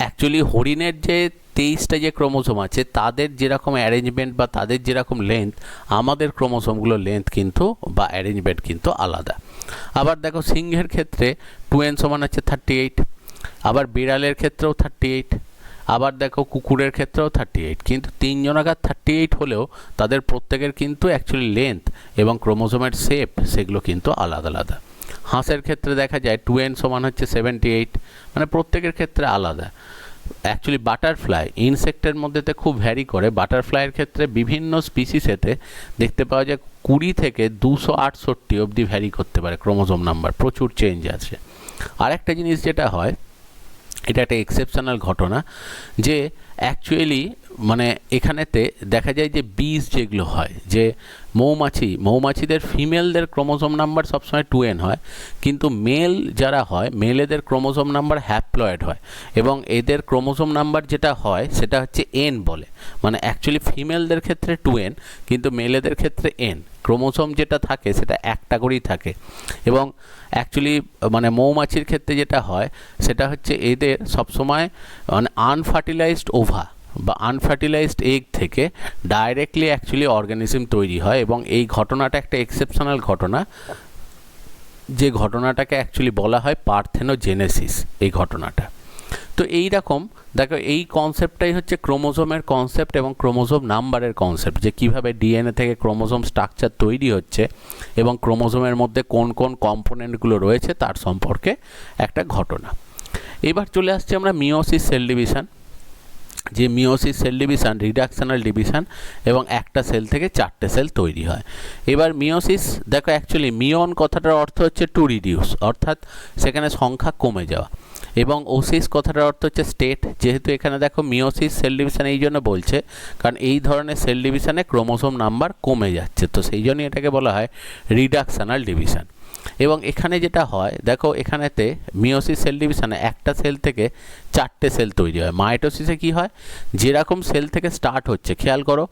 অ্যাকচুয়ালি হরিণের যে 23টা যে ক্রোমোজোম আছে তাদের যেরকম অ্যারেঞ্জমেন্ট বা তাদের যেরকম লেন্থ, আমাদের ক্রোমোজোমগুলোর লেন্থ কিন্তু বা অ্যারেঞ্জমেন্ট কিন্তু আলাদা। আবার দেখো সিংহের ক্ষেত্রে 2n সমান হচ্ছে 38, আবার বিড়ালের ক্ষেত্রেও 38, আবার দেখো কুকুরের ক্ষেত্রেও 38। কিন্তু 3 জনাকার 38 হলেও তাদের প্রত্যেকের কিন্তু অ্যাকচুয়ালি লেন্থ এবং ক্রোমোজোমের শেপ সেগুলো কিন্তু আলাদা আলাদা। হাঁসের ক্ষেত্রে দেখা যায় 2n সমান হচ্ছে 78, মানে প্রত্যেকের ক্ষেত্রে আলাদা। অ্যাকচুয়ালি বাটারফ্লাই ইনসেক্টের মধ্যেতে খুব ভ্যারি করে। বাটারফ্লাইয়ের ক্ষেত্রে বিভিন্ন স্পিসিসেতে দেখতে পাওয়া যায় 20 থেকে 268 অবধি ভ্যারি করতে পারে ক্রোমোজোম নাম্বার, প্রচুর চেঞ্জ আছে। আর একটা জিনিস যেটা হয়, এটা একটা এক্সেপশনাল ঘটনা, যে অ্যাকচুয়ালি মানে এখানেতে দেখা যায় যে বীজ যেগুলো হয়, যে মৌমাছিদের ফিমেলদের ক্রোমোজোম নাম্বার সবসময় 2n হয়, কিন্তু মেল যারা হয় মেলেদের ক্রোমোজোম নাম্বার হ্যাপ্লয়েড হয়, এবং এদের ক্রোমোজোম নাম্বার যেটা হয় সেটা হচ্ছে n বলে। মানে অ্যাকচুয়ালি ফিমেলদের ক্ষেত্রে 2n, কিন্তু মেলেদের ক্ষেত্রে n। ক্রোমোজোম যেটা থাকে সেটা একটা করেই থাকে। এবং অ্যাকচুয়ালি মানে মৌমাছির ক্ষেত্রে যেটা হয় সেটা হচ্ছে এদের সবসময় মানে আনফার্টিলাইজড ওভা বা আনফার্টিলাইজড এগ থেকে ডাইরেক্টলি অ্যাকচুয়ালি অর্গানিজম তৈরি হয়। এবং এই ঘটনাটা একটা এক্সেপশনাল ঘটনা, যে ঘটনাটাকে অ্যাকচুয়ালি বলা হয় পার্থেনোজেনেসিস এই ঘটনাটা। তো এই রকম দেখো এই কনসেপ্টটাই হচ্ছে ক্রোমোজোমের কনসেপ্ট এবং ক্রোমোজোম নাম্বারের কনসেপ্ট, যে কিভাবে ডিএনএ থেকে ক্রোমোজোম স্ট্রাকচার তৈরি হচ্ছে এবং ক্রোমোজোমের মধ্যে কোন কোন কম্পোনেন্টগুলো রয়েছে তার সম্পর্কে একটা ঘটনা। এবার চলে আসছে আমরা মিওসিস সেল ডিভিশন। যে meiosis cell division reductional division, এবং একটা সেল থেকে 4টে সেল তৈরি হয়। এবার মিওসিস দেখো অ্যাকচুয়ালি মিওন কথাটার অর্থ হচ্ছে টু রিডিউস, অর্থাৎ সেখানে সংখ্যা কমে যাওয়া, এবং ওসিস কথাটার অর্থ হচ্ছে স্টেট। যেহেতু এখানে দেখো মিওসিস সেল ডিভিশন এই জন্য বলছে কারণ এই ধরনের সেল ডিভিশনে ক্রোমোজোম নাম্বার কমে যাচ্ছে, তো সেই জন্যই এটাকে বলা হয় রিডাকশনাল ডিভিশন। এবং এখানে যেটা হয় দেখো এখানেতে মিওসিস সেল ডিভিশনে একটা সেল থেকে 4টে সেল তৈরি হয়। মাইটোসিসে কি হয়, যেরকম সেল থেকে স্টার্ট হচ্ছে, খেয়াল করো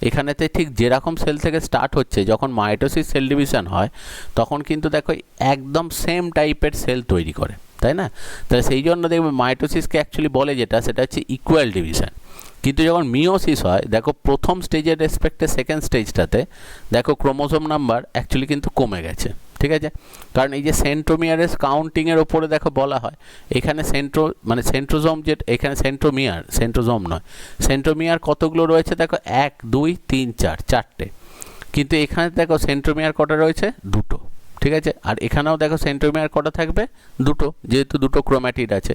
এখানেতে ঠিক যেরকম সেল থেকে স্টার্ট হচ্ছে, যখন মাইটোসিস সেল ডিভিশন হয় তখন কিন্তু দেখো একদম সেম টাইপের সেল তৈরি করে, তাই না? তাহলে সেই জন্য দেখবে মাইটোসিসকে অ্যাকচুয়ালি বলে সেটা হচ্ছে ইকুয়াল ডিভিশন। কিন্তু যখন মিওসিস হয় দেখো প্রথম স্টেজের রেসপেক্টে সেকেন্ড স্টেজটাতে দেখো ক্রোমোজোম নাম্বার অ্যাকচুয়ালি কিন্তু কমে গেছে, ঠিক আছে, কারণ এই যে সেন্ট্রোমিয়ারের কাউন্টিংয়ের ওপরে দেখো বলা হয় এখানে সেন্ট্রোজোম যে এখানে সেন্ট্রোজোম নয়, সেন্ট্রোমিয়ার কতগুলো রয়েছে দেখো 1 2 3 4 চারটে, কিন্তু এখানে দেখো সেন্ট্রোমিয়ার কটা রয়েছে দুটো, ঠিক আছে, আর এখানেও দেখো সেন্ট্রোমিয়ার কটা থাকবে দুটো, যেহেতু দুটো ক্রোম্যাটিড আছে।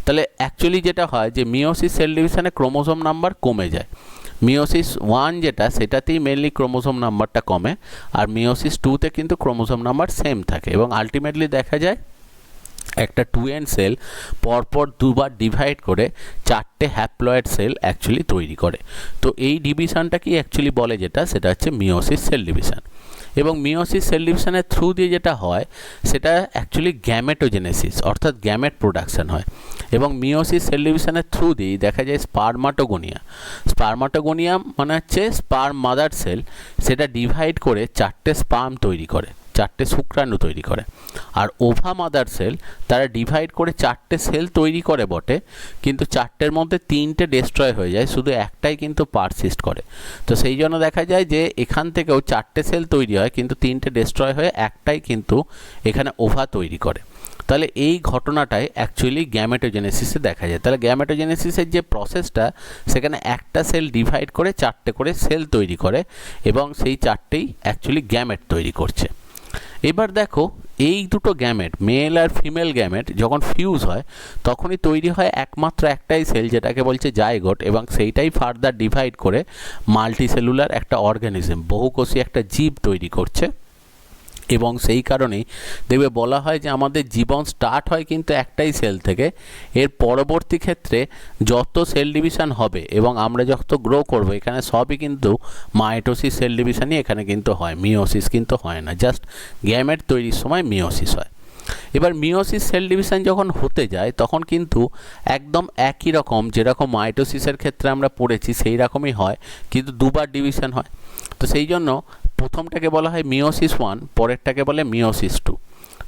তাহলে অ্যাকচুয়ালি যেটা হয় যে মিওসিস সেল ডিভিশনে ক্রোমোজোম নাম্বার কমে যায়। মিওসিস 1 যেটা সেটাতেই মেনলি ক্রোমোজোম নাম্বারটা কমে, আর মিওসিস 2তে কিন্তু ক্রোমোজোম নাম্বার সেম থাকে, এবং আলটিমেটলি দেখা যায় একটা 2n সেল পরপর দুবার ডিভাইড করে 4টে হ্যাপ্লয়েড সেল অ্যাকচুয়ালি তৈরি করে। তো এই ডিভিশনটা কি অ্যাকচুয়ালি বলে যেটা, সেটা হচ্ছে মিওসিস সেল ডিভিশন। এবং মিওসিস সেল ডিভিশনের থ্রু দিয়ে যেটা হয় সেটা অ্যাকচুয়ালি গ্যামেটোজেনেসিস, অর্থাৎ গ্যামেট প্রোডাকশন হয়। এবং মিওসিস সেল ডিভিশনের থ্রু দিয়েই দেখা যায় স্পার্মাটোগোনিয়া মানে হচ্ছে স্পার্ম মাদার সেল, সেটা ডিভাইড করে 4টে স্পার্ম তৈরি করে, 4টে শুক্রাণু তৈরি করে। আর ওভা মাদার সেল তারা ডিভাইড করে 4টে সেল তৈরি করে বটে, কিন্তু 4টের মধ্যে 3টে ডিস্ট্রয় হয়ে যায়, শুধু একটাই কিন্তু পারসিস্ট করে। তো সেই জন্য দেখা যায় যে এখান থেকেও 4টে সেল তৈরি হয়, কিন্তু 3টে ডিস্ট্রয় হয়ে একটাই কিন্তু এখানে ওভা তৈরি করে। তাহলে এই ঘটনাটাই অ্যাকচুয়ালি গ্যামেটোজেনেসিসে দেখা যায়। তাহলে গ্যামেটোজেনেসিসের যে প্রসেসটা, সেখানে একটা সেল ডিভাইড করে 4টে করে সেল তৈরি করে, এবং সেই 4টেই অ্যাকচুয়ালি গ্যামেট তৈরি করছে। এবার দেখো এই দুটো গ্যামেট, মেল আর ফিমেল গ্যামেট যখন ফিউজ হয় তখনই তৈরি হয় একমাত্র একটাই সেল, যেটাকে বলছে জাইগোট, এবং সেইটাই ফার্দার ডিভাইড করে মাল্টিসেলুলার একটা অর্গানিজম, বহুকোষী একটা জীব তৈরি করছে। এবং সেই কারণেই দেখবে বলা হয় যে আমাদের জীবন স্টার্ট হয় কিন্তু একটাই সেল থেকে, এর পরবর্তী ক্ষেত্রে যত সেল ডিভিশন হবে এবং আমরা যত গ্রো করব এখানে সবই কিন্তু মাইটোসিস সেল ডিভিশনই এখানে কিন্তু হয়, মিওসিস কিন্তু হয় না, জাস্ট গ্যামেট তৈরির সময় মিওসিস হয়। এবার মিওসিস সেল ডিভিশন যখন হতে যায় তখন কিন্তু একদম একই রকম, যেরকম মাইটোসিসের ক্ষেত্রে আমরা পড়েছি সেই রকমই হয়, কিন্তু দুবার ডিভিশন হয়। তো সেই জন্য প্রথমটাকে বলা হয় মিওসিস 1, পরেরটাকে বলে মিওসিস 2।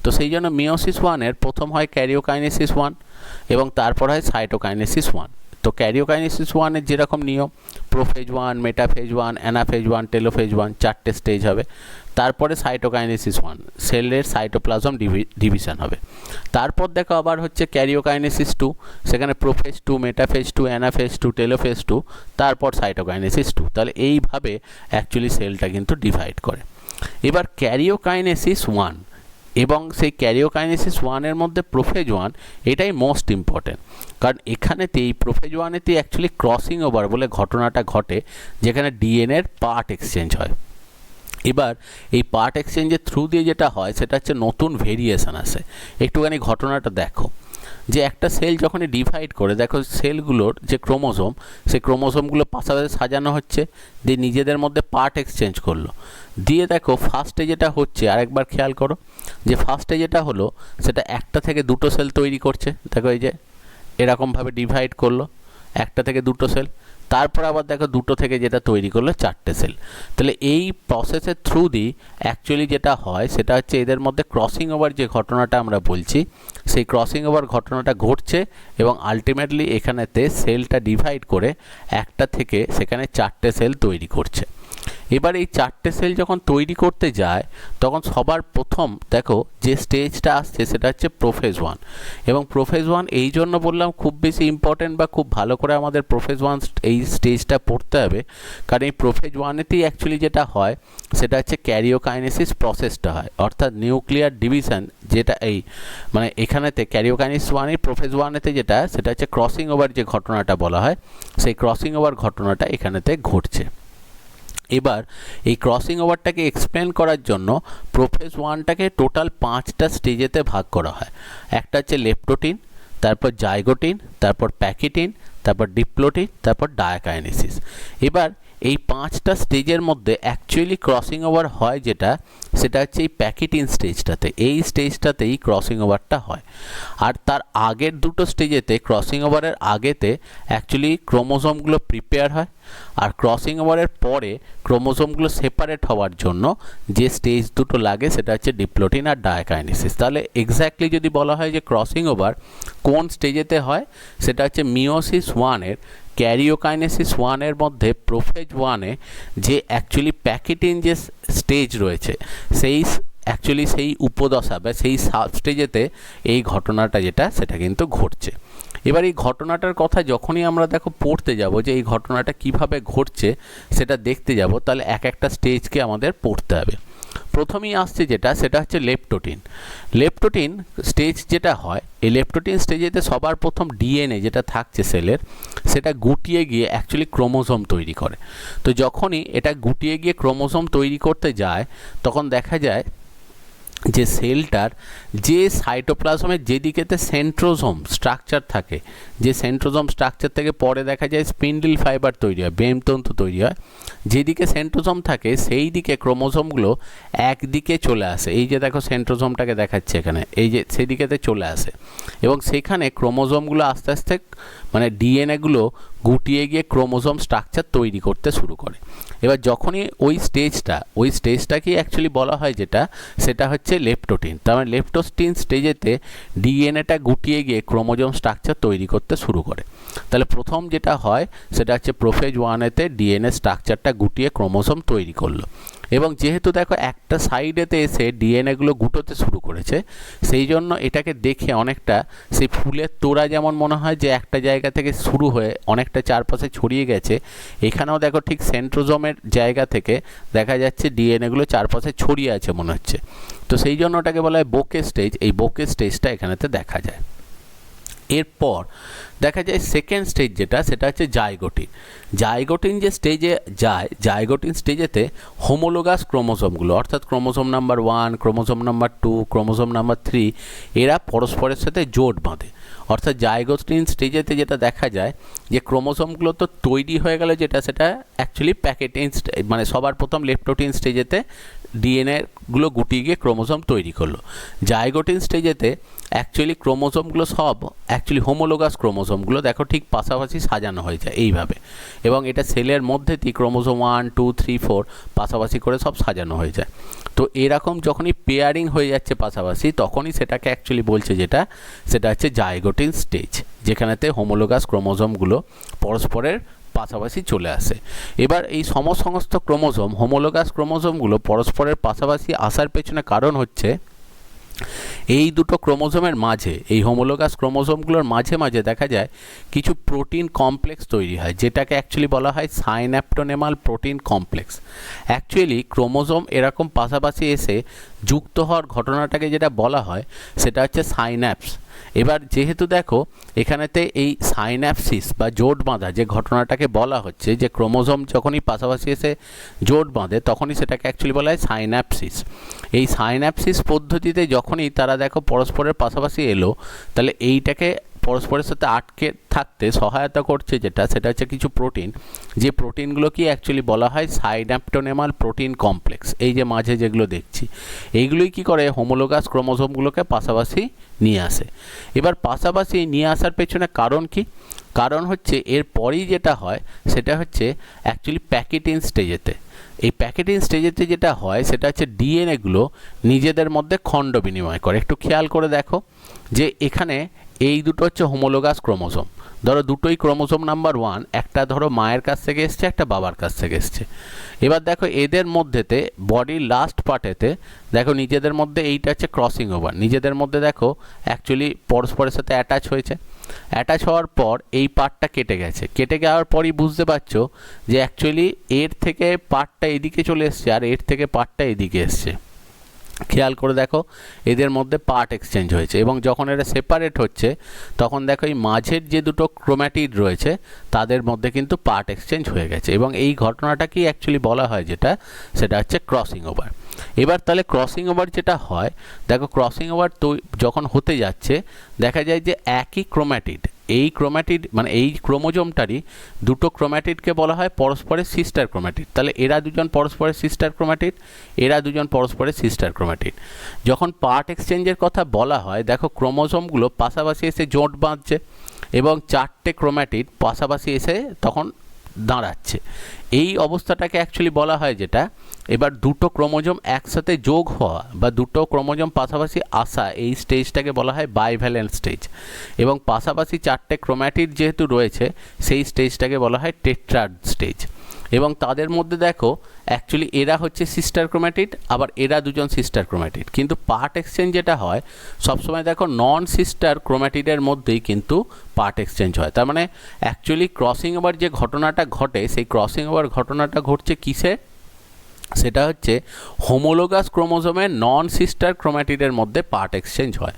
তো সেই জন্য মিওসিস 1-এর প্রথম হয় ক্যারিওকাইনেসিস 1 এবং তারপর হয় সাইটোকাইনেসিস 1। তো ক্যারিওকাইনেসিস 1-এর যেরকম নিয়ম, প্রোফেজ 1, মেটাফেজ 1, অ্যানাফেজ 1, টেলোফেজ 1, 4টে স্টেজ হবে। তারপরে সাইটোকাইনেসিস 1, সেলের সাইটোপ্লাজম ডিভিশন হবে। তারপর দেখো আবার হচ্ছে ক্যারিওকাইনেসিস 2, সেখানে প্রোফেজ 2, মেটাফেজ 2, অ্যানাফেজ 2, টেলোফেজ 2, তারপর সাইটোকাইনেসিস 2। তাহলে এইভাবে অ্যাকচুয়ালি সেলটা কিন্তু ডিভাইড করে। এবার ক্যারিওকাইনেসিস 1 এবং সেই ক্যারিওকাইনেসিস 1-এর মধ্যে প্রোফেজ 1, এটাই মোস্ট ইম্পর্টেন্ট, কারণ এখানেতেই এই প্রোফেজ 1-এতেই অ্যাকচুয়ালি ক্রসিং ওভার বলে ঘটনাটা ঘটে, যেখানে ডিএনএর পার্ট এক্সচেঞ্জ হয়। এবার এই পার্ট এক্সচেঞ্জের থ্রু দিয়ে যেটা হয় সেটা হচ্ছে নতুন ভেরিয়েশন আসে। একটুখানি ঘটনাটা দেখো, যে একটা সেল যখনই ডিভাইড করে, দেখো সেলগুলোর যে ক্রোমোজোম, সেই ক্রোমোজোমগুলো পাশাপাশি সাজানো হচ্ছে, দিয়ে নিজেদের মধ্যে পার্ট এক্সচেঞ্জ করলো। দিয়ে দেখো ফার্স্টে যেটা হচ্ছে, আরেকবার খেয়াল করো যে ফার্স্টে যেটা হলো সেটা একটা থেকে দুটো সেল তৈরি করছে, দেখো এই যে এরকমভাবে ডিভাইড করলো, একটা থেকে দুটো সেল, তারপর আবার দেখো দুটো থেকে যেটা তৈরি করলো 4টে সেল। তাহলে এই প্রসেসের থ্রু দিয়ে অ্যাকচুয়ালি যেটা হয় সেটা হচ্ছে এদের মধ্যে ক্রসিং ওভার যে ঘটনাটা আমরা বলছি, সেই ক্রসিং ওভার ঘটনাটা ঘটছে, এবং আলটিমেটলি এখানেতে সেলটা ডিভাইড করে একটা থেকে সেখানে 4টে সেল তৈরি করছে। এবার এই 4টে সেল যখন তৈরি করতে যায় তখন সবার প্রথম দেখো যে স্টেজটা আসছে সেটা হচ্ছে প্রোফেজ 1। এবং প্রোফেজ 1 এই জন্য বললাম খুব বেশি ইম্পর্টেন্ট, বা খুব ভালো করে আমাদের প্রোফেজ 1 এই স্টেজটা পড়তে হবে, কারণ এই প্রোফেজ 1-এতেই অ্যাকচুয়ালি যেটা হয় সেটা হচ্ছে ক্যারিওকাইনেসিস প্রসেসটা হয়, অর্থাৎ নিউক্লিয়ার ডিভিশন, যেটা এই মানে এখানেতে ক্যারিওকাইনেসিস 1-এর প্রোফেজ 1-এতে যেটা সেটা হচ্ছে ক্রসিং ওভার যে ঘটনাটা বলা হয়, সেই ক্রসিং ওভার ঘটনাটা এখানেতে ঘটছে। এবার এই ক্রসিং ওভারটাকে এক্সপ্লেন করার জন্য প্রোফেজ 1টাকে টোটাল 5টা স্টেজেতে ভাগ করা হয়। একটা হচ্ছে লেপ্টোটিন, তারপর জাইগোটিন, তারপর প্যাকিটিন, তারপর ডিপ্লোটিন, তারপর ডায়াকাইনেসিস। এবার এই 5টা স্টেজের মধ্যে অ্যাকচুয়ালি ক্রসিং ওভার হয় যেটা, সেটা হচ্ছে এই প্যাকিটিন স্টেজটাতে, এই স্টেজটাতেই ক্রসিং ওভারটা হয়। আর তার আগের দুটো স্টেজেতে, ক্রসিং ওভারের আগেতে অ্যাকচুয়ালি ক্রোমোজোমগুলো প্রিপেয়ার হয়, আর ক্রসিং ওভারের পরে ক্রোমোজোমগুলো সেপারেট হওয়ার জন্য যে স্টেজ দুটো লাগে সেটা হচ্ছে ডিপ্লোটিন আর ডায়াকাইনেসিস। তাহলে এক্স্যাক্টলি যদি বলা হয় যে ক্রসিং ওভার কোন স্টেজেতে হয়, সেটা হচ্ছে মিওসিস 1-এর ক্যারিওকাইনেসিস 1-এর মধ্যে প্রোফেজ 1-এ যে অ্যাকচুয়ালি প্যাকিটিন যে স্টেজ রয়েছে, সেই অ্যাকচুয়ালি সেই উপদশা বা সেই সাব স্টেজেতে এই ঘটনাটা যেটা সেটা কিন্তু ঘটছে। এবার এই ঘটনাটার কথা যখনই আমরা দেখো পড়তে যাব যে এই ঘটনাটা কিভাবে ঘটছে সেটা দেখতে যাব, তাহলে এক একটা স্টেজকে আমাদের পড়তে হবে। প্রথমেই আসছে যেটা সেটা হচ্ছে লেপটোটিন। লেপটোটিন স্টেজ যেটা হয়, এই লেপটোটিন স্টেজেতে সবার প্রথম ডিএনএ যেটা থাকছে সেলের, সেটা গুটিয়ে গিয়ে অ্যাকচুয়ালি ক্রোমোজোম তৈরি করে। তো যখনই এটা গুটিয়ে গিয়ে ক্রোমোজোম তৈরি করতে যায় তখন দেখা যায় যে সেলটার যে সাইটোপ্লাজমের যেদিকেতে সেন্ট্রোজোম স্ট্রাকচার থাকে, যে সেন্ট্রোজোম স্ট্রাকচার থেকে পরে দেখা যায় স্পিন্ডল ফাইবার তৈরি হয়, বেমতন্তু তৈরি হয়, যেদিকে সেন্ট্রোজোম থাকে সেই দিকে ক্রোমোজোমগুলো একদিকে চলে আসে। এই যে দেখো সেন্ট্রোজোমটাকে দেখাচ্ছে এখানে, এই যে সেদিকেতে চলে আসে এবং সেখানে ক্রোমোজোমগুলো আস্তে আস্তে মানে ডিএনএগুলো গুটিয়ে গিয়ে ক্রোমোজোম স্ট্রাকচার তৈরি করতে শুরু করে। এবার যখনই ওই স্টেজটাকেই অ্যাকচুয়ালি বলা হয় যেটা সেটা হচ্ছে লেপটোটিন। তার মানে লেপটোটিন স্টেজেতে ডিএনএটা গুটিয়ে গিয়ে ক্রোমোজোম স্ট্রাকচার তৈরি করতে শুরু করে। তাহলে প্রথম যেটা হয় সেটা হচ্ছে প্রোফেজ 1-এতে ডিএনএ স্ট্রাকচারটা গুটিয়ে ক্রোমোজোম তৈরি করলো এবং যেহেতু দেখো একটা সাইডেতে এসে ডিএনএগুলো গুটোতে শুরু করেছে, সেই জন্য এটাকে দেখে অনেকটা সেই ফুলের তোড়া যেমন মনে হয় যে একটা জায়গা থেকে শুরু হয়ে অনেকটা চারপাশে ছড়িয়ে গেছে, এখানেও দেখো ঠিক সেন্ট্রোজোমের জায়গা থেকে দেখা যাচ্ছে ডিএনএগুলো চারপাশে ছড়িয়ে আছে মনে হচ্ছে। তো সেই জন্য ওটাকে বলা হয় বোকে স্টেজ। এই বোকে স্টেজটা এখানেতে দেখা যায়। এরপর দেখা যায় সেকেন্ড স্টেজ যেটা সেটা হচ্ছে জাইগোটিন। জাইগোটিন যে স্টেজে যায়, জাইগোটিন স্টেজেতে হোমোলোগাস ক্রোমোজোমগুলো অর্থাৎ chromosome number 1, chromosome number 2, chromosome number 3 এরা পরস্পরের সাথে জোট বাঁধে। অর্থাৎ জাইগোটিন স্টেজেতে যেটা দেখা যায় যে ক্রোমোজোমগুলো তো তৈরি হয়ে গেল যেটা সেটা অ্যাকচুয়ালি প্যাকেটিন মানে সবার প্রথম লেপটোটিন স্টেজেতে ডিএনএগুলো গুটিয়ে গিয়ে ক্রোমোজোম তৈরি করলো। জাইগোটিন স্টেজেতে অ্যাকচুয়ালি ক্রোমোজোমগুলো সব অ্যাকচুয়ালি হোমোলোগাস ক্রোমোজোমগুলো দেখো ঠিক পাশাপাশি সাজানো হয়ে যায় এইভাবে, এবং এটা সেলের মধ্যেতেই ক্রোমোজোম 1, 2, 3, 4 পাশাপাশি করে সব সাজানো হয়ে যায়। তো এরকম যখনই পেয়ারিং হয়ে যাচ্ছে পাশাপাশি তখনই সেটাকে অ্যাকচুয়ালি বলছে যেটা সেটা হচ্ছে জাইগোটিন স্টেজ, যেখানেতে হোমোলোগাস ক্রোমোজোমগুলো পরস্পরের পাশাপাশি চলে আসে। এবার এই সমস্ত ক্রোমোজোম হোমোলোগাস ক্রোমোজোমগুলো পরস্পরের পাশাপাশি আসার পেছনে কারণ হচ্ছে এই দুটো ক্রোমোজোমের মাঝে, এই হোমোলোগাস ক্রোমোজোমগুলোর মাঝে মাঝে দেখা যায় কিছু প্রোটিন কমপ্লেক্স তৈরি হয়, যেটাকে অ্যাকচুয়ালি বলা হয় সাইন্যাপ্টোনেমাল প্রোটিন কমপ্লেক্স। অ্যাকচুয়ালি ক্রোমোজোম এরকম পাশাপাশি এসে যুক্ত হওয়ার ঘটনাটাকে যেটা বলা হয় সেটা হচ্ছে সাইন্যাপস। এবার যেহেতু দেখো এখানেতে এই সাইন্যাপসিস বা জোট বাঁধা যে ঘটনাটাকে বলা হচ্ছে, যে ক্রোমোজোম যখনই পাশাপাশি এসে জোট বাঁধে তখনই সেটাকে অ্যাকচুয়ালি বলা হয় সাইন্যাপসিস। এই সাইন্যাপসিস পদ্ধতিতে যখনই তারা দেখো পরস্পরের পাশাপাশি এলো, তাহলে এইটাকে পরস্পরের সাথে আটকে থাকতে সহায়তা করছে যেটা সেটা হচ্ছে কিছু প্রোটিন, যে প্রোটিনগুলো কি অ্যাকচুয়ালি বলা হয় সাইন্যাপ্টোনেমাল প্রোটিন কমপ্লেক্স। এই যে মাঝে যেগুলো দেখছি এইগুলোই কি করে হোমোলোগাস ক্রোমোজোমগুলোকে পাশাপাশি নিয়ে আসে। এবার পাশাপাশি নিয়ে আসার পেছনে কারণ কি? কারণ হচ্ছে এরপরই যেটা হয় সেটা হচ্ছে অ্যাকচুয়ালি প্যাকেটিন স্টেজেতে। এই প্যাকেটিং স্টেজেতে যেটা হয় সেটা হচ্ছে ডিএনএগুলো নিজেদের মধ্যে খণ্ড বিনিময় করে। একটু খেয়াল করে দেখো যে এখানে এই দুটো হচ্ছে হোমোলোগাস ক্রোমোজোম, ধরো দুটোই ক্রোমোজোম নাম্বার 1, একটা ধরো মায়ের কাছ থেকে এসছে, একটা বাবার কাছ থেকে এসছে। এবার দেখো এদের মধ্যেতে বডির লাস্ট পার্টেতে দেখো নিজেদের মধ্যে এইটা হচ্ছে ক্রসিং ওভার, নিজেদের মধ্যে দেখো অ্যাকচুয়ালি পরস্পরের সাথে অ্যাটাচ হয়েছে। অ্যাটাচ হওয়ার পর এই পার্টটা কেটে গেছে, কেটে যাওয়ার পরই বুঝতে পারছো যে অ্যাকচুয়ালি এর থেকে পার্টটা এদিকে চলে এসছে আর এর থেকে পার্টটা এদিকে এসছে। খেয়াল করে দেখো এদের মধ্যে পার্ট এক্সচেঞ্জ হয়েছে, এবং যখন এরা সেপারেট হচ্ছে তখন দেখো এই মাঝের যে দুটো ক্রোম্যাটিড রয়েছে তাদের মধ্যে কিন্তু পার্ট এক্সচেঞ্জ হয়ে গেছে, এবং এই ঘটনাটাকেই অ্যাকচুয়ালি বলা হয় যেটা সেটা হচ্ছে ক্রসিং ওভার। এবার তাহলে ক্রসিং ওভার যেটা হয়, দেখো ক্রসিং ওভার তো যখন হতে যাচ্ছে দেখা যায় যে একই ক্রোম্যাটিড, এই ক্রোম্যাটিড মানে এই ক্রোমোজোমটারই দুটো ক্রোম্যাটিডকে বলা হয় পরস্পরের সিস্টার ক্রোম্যাটিড। তাহলে এরা দুজন পরস্পরের সিস্টার ক্রোম্যাটিড, এরা দুজন পরস্পরের সিস্টার ক্রোম্যাটিড। যখন পার্ট এক্সচেঞ্জের কথা বলা হয় দেখো ক্রোমোজোমগুলো পাশাপাশি এসে জোট বাঁধছে এবং চারটে ক্রোম্যাটিড পাশাপাশি এসে তখন দাঁড়াচ্ছে। এই অবস্থাটাকে অ্যাকচুয়ালি বলা হয় যেটা, এবার দুটো ক্রোমোজোম একসাথে যোগ হওয়া বা দুটো ক্রোমোজোম পাশাপাশি আসা, এই স্টেজটাকে বলা হয় বাইভ্যালেন্ট স্টেজ, এবং পাশাপাশি চারটে ক্রোম্যাটিড যেহেতু রয়েছে সেই স্টেজটাকে বলা হয় টেট্রাড স্টেজ। এবং তাদের মধ্যে দেখো অ্যাকচুয়ালি এরা হচ্ছে সিস্টার ক্রোম্যাটিড, আবার এরা দুজন সিস্টার ক্রোম্যাটিড। কিন্তু পার্ট এক্সচেঞ্জ যেটা হয় সবসময় দেখো নন সিস্টার ক্রোম্যাটিডের মধ্যেই কিন্তু পার্ট এক্সচেঞ্জ হয়। তার মানে অ্যাকচুয়ালি ক্রসিং ওভার যে ঘটনাটা ঘটে সেই ক্রসিং ওভার ঘটনাটা ঘটছে কিসে, সেটা হচ্ছে হোমোলোগাস ক্রোমোজোমের নন সিস্টার ক্রোম্যাটিডের মধ্যে পার্ট এক্সচেঞ্জ হয়।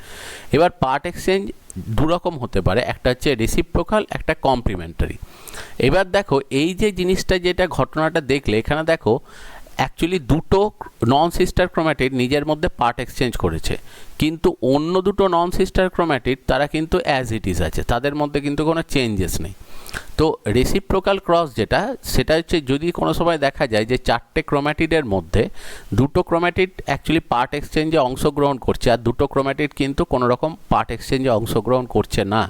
এবার পার্ট এক্সচেঞ্জ দুরকম হতে পারে, একটা হচ্ছে রেসিপ্রোকাল, একটা কমপ্লিমেন্টারি। এবার দেখো এই যে জিনিসটা যেটা ঘটনাটা দেখলে এখানে দেখো অ্যাকচুয়ালি দুটো নন সিস্টার ক্রোম্যাটিড নিজের মধ্যে পার্ট এক্সচেঞ্জ করেছে, কিন্তু অন্য দুটো নন সিস্টার ক্রোম্যাটিড তারা কিন্তু অ্যাজ ইট ইজ আছে, তাদের মধ্যে কিন্তু কোনো চেঞ্জেস নেই। তো রেসিপ্রোকাল ক্রস যেটা, সেটা হচ্ছে যদি কোনো সময় দেখা যায় যে চারটে ক্রোম্যাটিডের মধ্যে দুটো ক্রোম্যাটিড অ্যাকচুয়ালি পার্ট এক্সচেঞ্জে অংশগ্রহণ করছে আর দুটো ক্রোম্যাটিড কিন্তু কোনো রকম পার্ট এক্সচেঞ্জে অংশগ্রহণ করছে না,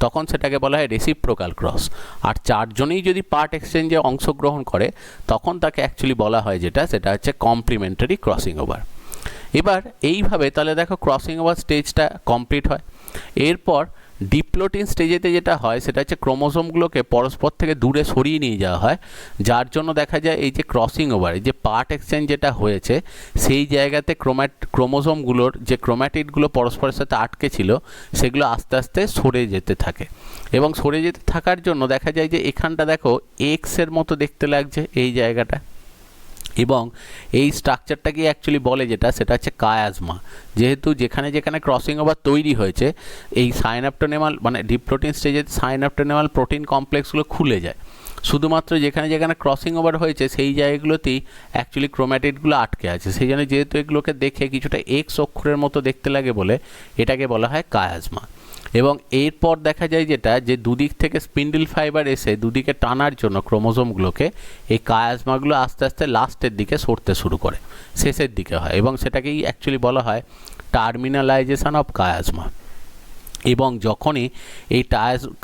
তখন সেটাকে বলা হয় রেসিপ্রোকাল ক্রস। আর চারজনেই যদি পার্ট এক্সচেঞ্জে অংশগ্রহণ করে তখন তাকে অ্যাকচুয়ালি বলা হয় যেটা, সেটা হচ্ছে কমপ্লিমেন্টারি ক্রসিং ওভার। এবার এইভাবে তাহলে দেখো ক্রসিং ওভার স্টেজটা কমপ্লিট হয়। এরপর ডিপ্লোটিন স্টেজেতে যেটা হয় সেটা হচ্ছে ক্রোমোজোমগুলোকে পরস্পর থেকে দূরে সরিয়ে নিয়ে যাওয়া হয়, যার জন্য দেখা যায় এই যে ক্রসিং ওভার, এই যে পার্ট এক্সচেঞ্জ যেটা হয়েছে সেই জায়গাতে ক্রোমোজোমগুলোর যে ক্রোম্যাটিডগুলো পরস্পরের সাথে আটকে ছিল সেগুলো আস্তে আস্তে সরে যেতে থাকে। এবং সরে যেতে থাকার জন্য দেখা যায় যে এখানটা দেখো এক্সের মতো দেখতে লাগছে এই জায়গাটা, এবং এই স্ট্রাকচারটাকে অ্যাকচুয়ালি বলে যেটা, সেটা হচ্ছে কায়াজমা। যেহেতু যেখানে যেখানে ক্রসিং ওভার তৈরি হয়েছে এই সাইনাপ্টোনেমাল মানে ডিপ্লোটিন স্টেজে সাইনাপ্টোনেমাল প্রোটিন কমপ্লেক্সগুলো খুলে যায়, শুধুমাত্র যেখানে যেখানে ক্রসিং ওভার হয়েছে সেই জায়গাগুলোতেই অ্যাকচুয়ালি ক্রোম্যাটিডগুলো আটকে আছে। সেই জন্য যেহেতু এগুলোকে দেখে কিছুটা এক্স অক্ষরের মতো দেখতে লাগে বলে এটাকে বলা হয় কায়াজমা। এবং এরপর দেখা যায় যেটা, যে দুদিক থেকে স্পিন্ডল ফাইবার এসে দুদিকে টানার জন্য ক্রোমোজোমগুলোকে এই কায়াজমাগুলো আস্তে আস্তে লাস্টের দিকে সরতে শুরু করে, শেষের দিকে হয়, এবং সেটাকেই অ্যাকচুয়ালি বলা হয় টার্মিনালাইজেশন অফ কায়াজমা। এবং যখনই এই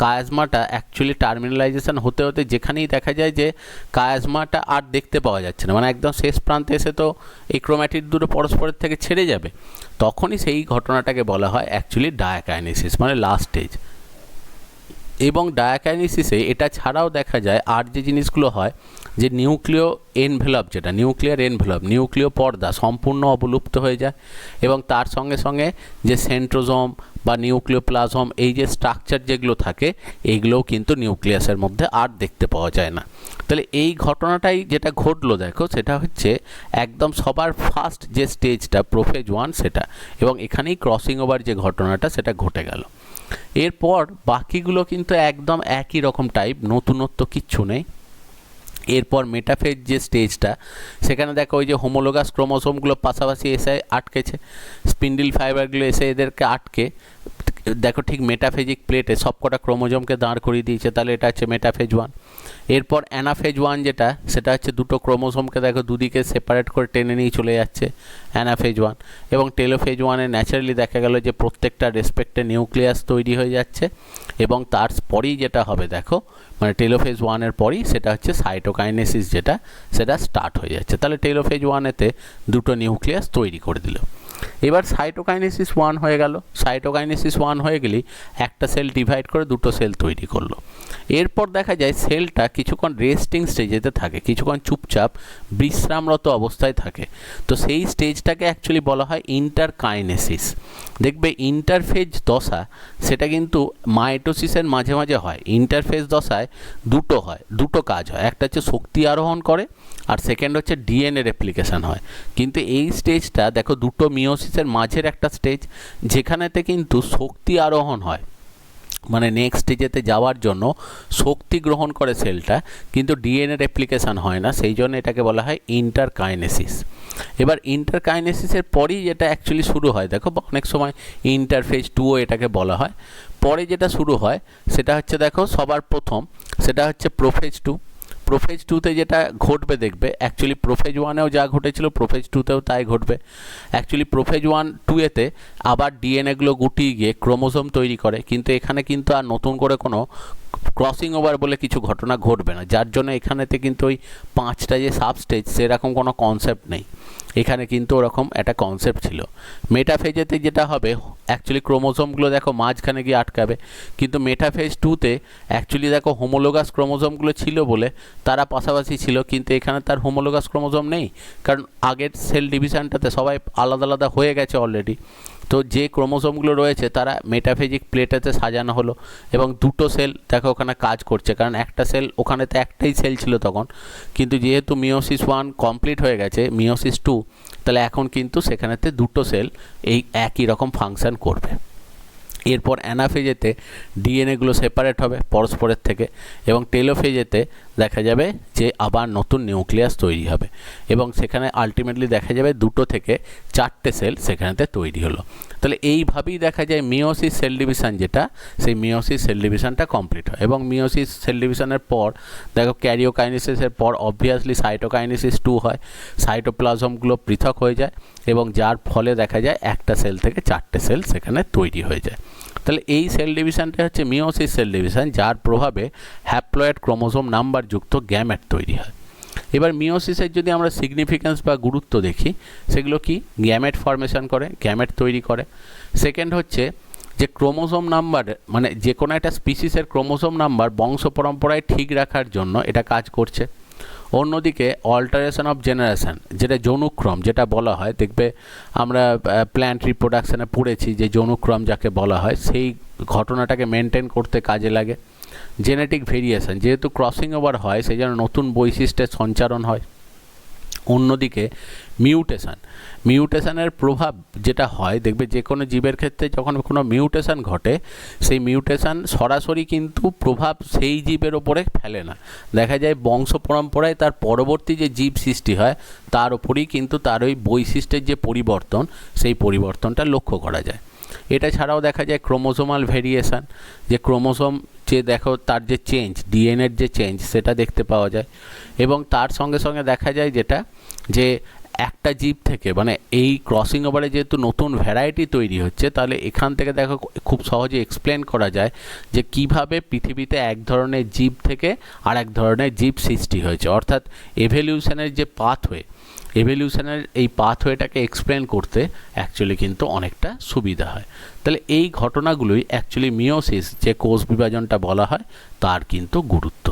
কায়াজমাটা অ্যাকচুয়ালি টার্মিনালাইজেশন হতে হতে যেখানেই দেখা যায় যে কায়াজমাটা আর দেখতে পাওয়া যাচ্ছে না, মানে একদম শেষ প্রান্তে এসে তো এই ক্রোম্যাটিড দুটো পরস্পরের থেকে ছেড়ে যাবে, তখনই সেই ঘটনাটাকে বলা হয় অ্যাকচুয়ালি ডায়াকাইনেসিস, মানে লাস্ট স্টেজ। এবং ডায়াকাইনেসিসে এটা ছাড়াও দেখা যায় আর যে জিনিসগুলো হয়, যে নিউক্লিয় এনভেলপ, যেটা নিউক্লিয়ার এনভেলপ, নিউক্লিয় পর্দা সম্পূর্ণ অবলুপ্ত হয়ে যায়, এবং তার সঙ্গে সঙ্গে যে সেন্ট্রোজোম বা নিউক্লিওপ্লাজম এই যে স্ট্রাকচার যেগুলো থাকে এইগুলোও কিন্তু নিউক্লিয়াসের মধ্যে আর দেখতে পাওয়া যায় না। তাহলে এই ঘটনাটাই যেটা ঘটলো দেখো, সেটা হচ্ছে একদম সবার ফার্স্ট যে স্টেজটা প্রোফেজ 1 সেটা, এবং এখানেই ক্রসিং ওভার যে ঘটনাটা সেটা ঘটে গেল। এরপর বাকিগুলো কিন্তু একদম একই রকম টাইপ, নতুনত্ব কিচ্ছু নেই। এরপর মেটাফেজ যে স্টেজটা, সেখানে দেখো ওই যে হোমোলোগাস ক্রোমোসোমগুলো পাশাপাশি এসে আটকেছে, স্পিন্ডল ফাইবারগুলো এসে এদেরকে আটকে দেখো ঠিক মেটাফেজিক প্লেটে সবকটা ক্রোমোজোমকে দাঁড় করিয়ে দিয়েছে, তাহলে এটা হচ্ছে মেটাফেজ 1। এরপর অ্যানাফেজ 1 যেটা, সেটা হচ্ছে দুটো ক্রোমোসোমকে দেখো দুদিকে সেপারেট করে টেনে নিয়ে চলে যাচ্ছে, অ্যানাফেজ 1। এবং টেলোফেজ 1-এ ন্যাচারালি দেখা গেল যে প্রত্যেকটা রেসপেক্টে নিউক্লিয়াস তৈরি হয়ে যাচ্ছে, এবং তারপরেই যেটা হবে দেখো, মানে টেলোফেজ 1-এর পরই সেটা হচ্ছে সাইটোকাইনেসিস, যেটা সেটা স্টার্ট হয়ে যাচ্ছে। তাহলে টেলোফেজ 1-এতে দুটো নিউক্লিয়াস তৈরি করে দিল। এবার সাইটোকাইনেসিস 1 হয়ে গেল, সাইটোকাইনেসিস 1 হয়ে গেলেই একটা সেল ডিভাইড করে দুটো সেল তৈরি করলো। এরপর দেখা যায় সেলটা কিছুক্ষণ রেস্টিং স্টেজেতে থাকে, কিছুক্ষণ চুপচাপ বিশ্রামরত অবস্থায় থাকে, তো সেই স্টেজটাকে অ্যাকচুয়ালি বলা হয় ইন্টারকাইনেসিস। দেখবে ইন্টারফেজ দশা সেটা কিন্তু মাইটোসিসের মাঝে মাঝে হয়। ইন্টারফেজ দশায় দুটো কাজ হয়, একটা হচ্ছে শক্তি আরোহণ করে, আর সেকেন্ড হচ্ছে ডিএনএ রেপ্লিকেশন হয়। কিন্তু এই স্টেজটা দেখো দুটো মিওসিসের মাঝের একটা স্টেজ, যেখানেতে কিন্তু শক্তি আরোহণ হয়, মানে নেক্সট স্টেজেতে যাওয়ার জন্য শক্তি গ্রহণ করে সেলটা, কিন্তু ডিএনএ রেপ্লিকেশন হয় না, সেই জন্য এটাকে বলা হয় ইন্টারকাইনেসিস। এবার ইন্টারকাইনেসিসের পরেই যেটা অ্যাকচুয়ালি শুরু হয় দেখো, অনেক সময় ইন্টারফেজ 2ও এটাকে বলা হয়। পরে যেটা শুরু হয় সেটা হচ্ছে দেখো সবার প্রথম সেটা হচ্ছে প্রোফেজ 2। প্রোফেজ 2-তে যেটা ঘটবে দেখবে, অ্যাকচুয়ালি প্রোফেজ 1-এও যা ঘটেছিল প্রোফেজ 2-তেও তাই ঘটবে। অ্যাকচুয়ালি প্রোফেজ 1-2-এতে আবার ডিএনএগুলো গুটিয়ে গিয়ে ক্রোমোজোম তৈরি করে, কিন্তু এখানে কিন্তু আর নতুন করে কোনো ক্রসিং ওভার বলে কিছু ঘটনা ঘটবে না, যার জন্য এখানেতে কিন্তু ওই 5টা যে সাবস্টেজ সেরকম কোনো কনসেপ্ট নেই। এখানে কিন্তু ওরকম একটা কনসেপ্ট ছিল। মেটাফেজেতে যেটা হবে অ্যাকচুয়ালি ক্রোমোজোমগুলো দেখো মাঝখানে গিয়ে আটকাবে, কিন্তু মেটাফেজ 2তে অ্যাকচুয়ালি দেখো হোমোলোগাস ক্রোমোজোমগুলো ছিল বলে তারা পাশাপাশি ছিল, কিন্তু এখানে তার হোমোলোগাস ক্রোমোজোম নেই, কারণ আগের সেল ডিভিশনটাতে সবাই আলাদা আলাদা হয়ে গেছে অলরেডি। তো যে ক্রোমোজোমগুলো রয়েছে তারা মেটাফেজিক প্লেটেতে সাজানো হলো এবং দুটো সেল দেখো ওখানে কাজ করছে, কারণ একটা সেল ওখানে তো একটাই সেল ছিল তখন, কিন্তু যেহেতু মিওসিস 1 কমপ্লিট হয়ে গেছে, মিওসিস 2, তাহলে এখন কিন্তু সেখানেতে দুটো সেল এই একই রকম ফাংশন করবে। এরপর অ্যানাফেজেতে ডিএনএগুলো সেপারেট হবে পরস্পরের থেকে, এবং টেলোফেজেতে দেখা যাবে যে আবার নতুন নিউক্লিয়াস তৈরি হবে, এবং সেখানে আলটিমেটলি দেখা যাবে 2 থেকে 4টে সেল সেখানেতে তৈরি হলো। তাহলে এইভাবেই দেখা যায় মিওসিস সেল ডিভিশন যেটা, সেই মিওসিস সেল ডিভিশনটা কমপ্লিট হয়। এবং মিওসিস সেল ডিভিশনের পর দেখো ক্যারিওকাইনেসিসের পর অবভিয়াসলি সাইটোকাইনেসিস 2 হয়, সাইটোপ্লাজমগুলো পৃথক হয়ে যায়, এবং যার ফলে দেখা যায় একটা সেল থেকে 4টে সেল সেখানে তৈরি হয়ে যায়। তাহলে এই সেল ডিভিশনটা হচ্ছে মিওসিস সেল ডিভিশন, যার প্রভাবে হ্যাপ্লয়েড ক্রোমোজোম নাম্বার যুক্ত গ্যামেট তৈরি হয়। এবার মিওসিসের যদি আমরা সিগনিফিক্যান্স বা গুরুত্ব দেখি, সেগুলো কি? গ্যামেট ফর্মেশন করে, গ্যামেট তৈরি করে। সেকেন্ড হচ্ছে যে ক্রোমোজোম নাম্বার, মানে যে কোনো একটা স্পিসিসের ক্রোমোজোম নাম্বার বংশ পরম্পরায় ঠিক রাখার জন্য এটা কাজ করছে। অন্যদিকে অল্টারেশন অফ জেনারেশন, যেটা যৌনুক্রম যেটা বলা হয়, দেখবে আমরা প্ল্যান্ট রিপ্রোডাকশানে পড়েছি যে যৌনুক্রম যাকে বলা হয়, সেই ঘটনাটাকে মেনটেন করতে কাজে লাগে। জেনেটিক ভেরিয়েশন, যেহেতু ক্রসিং ওভার হয় সেই জন্য নতুন বৈশিষ্ট্যের সঞ্চারণ হয়। অন্যদিকে মিউটেশন, মিউটেশনের প্রভাব যেটা হয় দেখবে যে কোনো জীবের ক্ষেত্রে যখন কোনো মিউটেশন ঘটে, সেই মিউটেশন সরাসরি কিন্তু প্রভাব সেই জীবের ওপরে ফেলে না, দেখা যায় বংশ পরম্পরায় তার পরবর্তী যে জীব সৃষ্টি হয় তার ওপরেই কিন্তু তার ওই বৈশিষ্ট্যের যে পরিবর্তন, সেই পরিবর্তনটা লক্ষ্য করা যায়। এটা ছাড়াও দেখা যায় ক্রোমোজোমাল ভেরিয়েশন, যে ক্রোমোজোম যে দেখো তার যে চেঞ্জ, ডিএনএর যে চেঞ্জ সেটা দেখতে পাওয়া যায়। এবং তার সঙ্গে সঙ্গে দেখা যায় যেটা, যে একটা জীব থেকে মানে এই ক্রসিং ওভারে যেহেতু নতুন ভ্যারাইটি তৈরি হচ্ছে, তাহলে এখান থেকে দেখো খুব সহজে এক্সপ্লেন করা যায় যে কিভাবে পৃথিবীতে এক ধরনের জীব থেকে আর এক ধরনের জীব সৃষ্টি হয়েছে, অর্থাৎ এভলিউশনের যে পাথওয়ে, এভলিউশনের এই পাথওয়েটাকে এক্সপ্লেন করতে অ্যাকচুয়ালি কিন্তু অনেকটা সুবিধা হয়। তাহলে এই ঘটনাগুলোই অ্যাকচুয়ালি মিওসিস যে কোষ বিভাজনটা বলা হয় তার কিন্তু গুরুত্ব।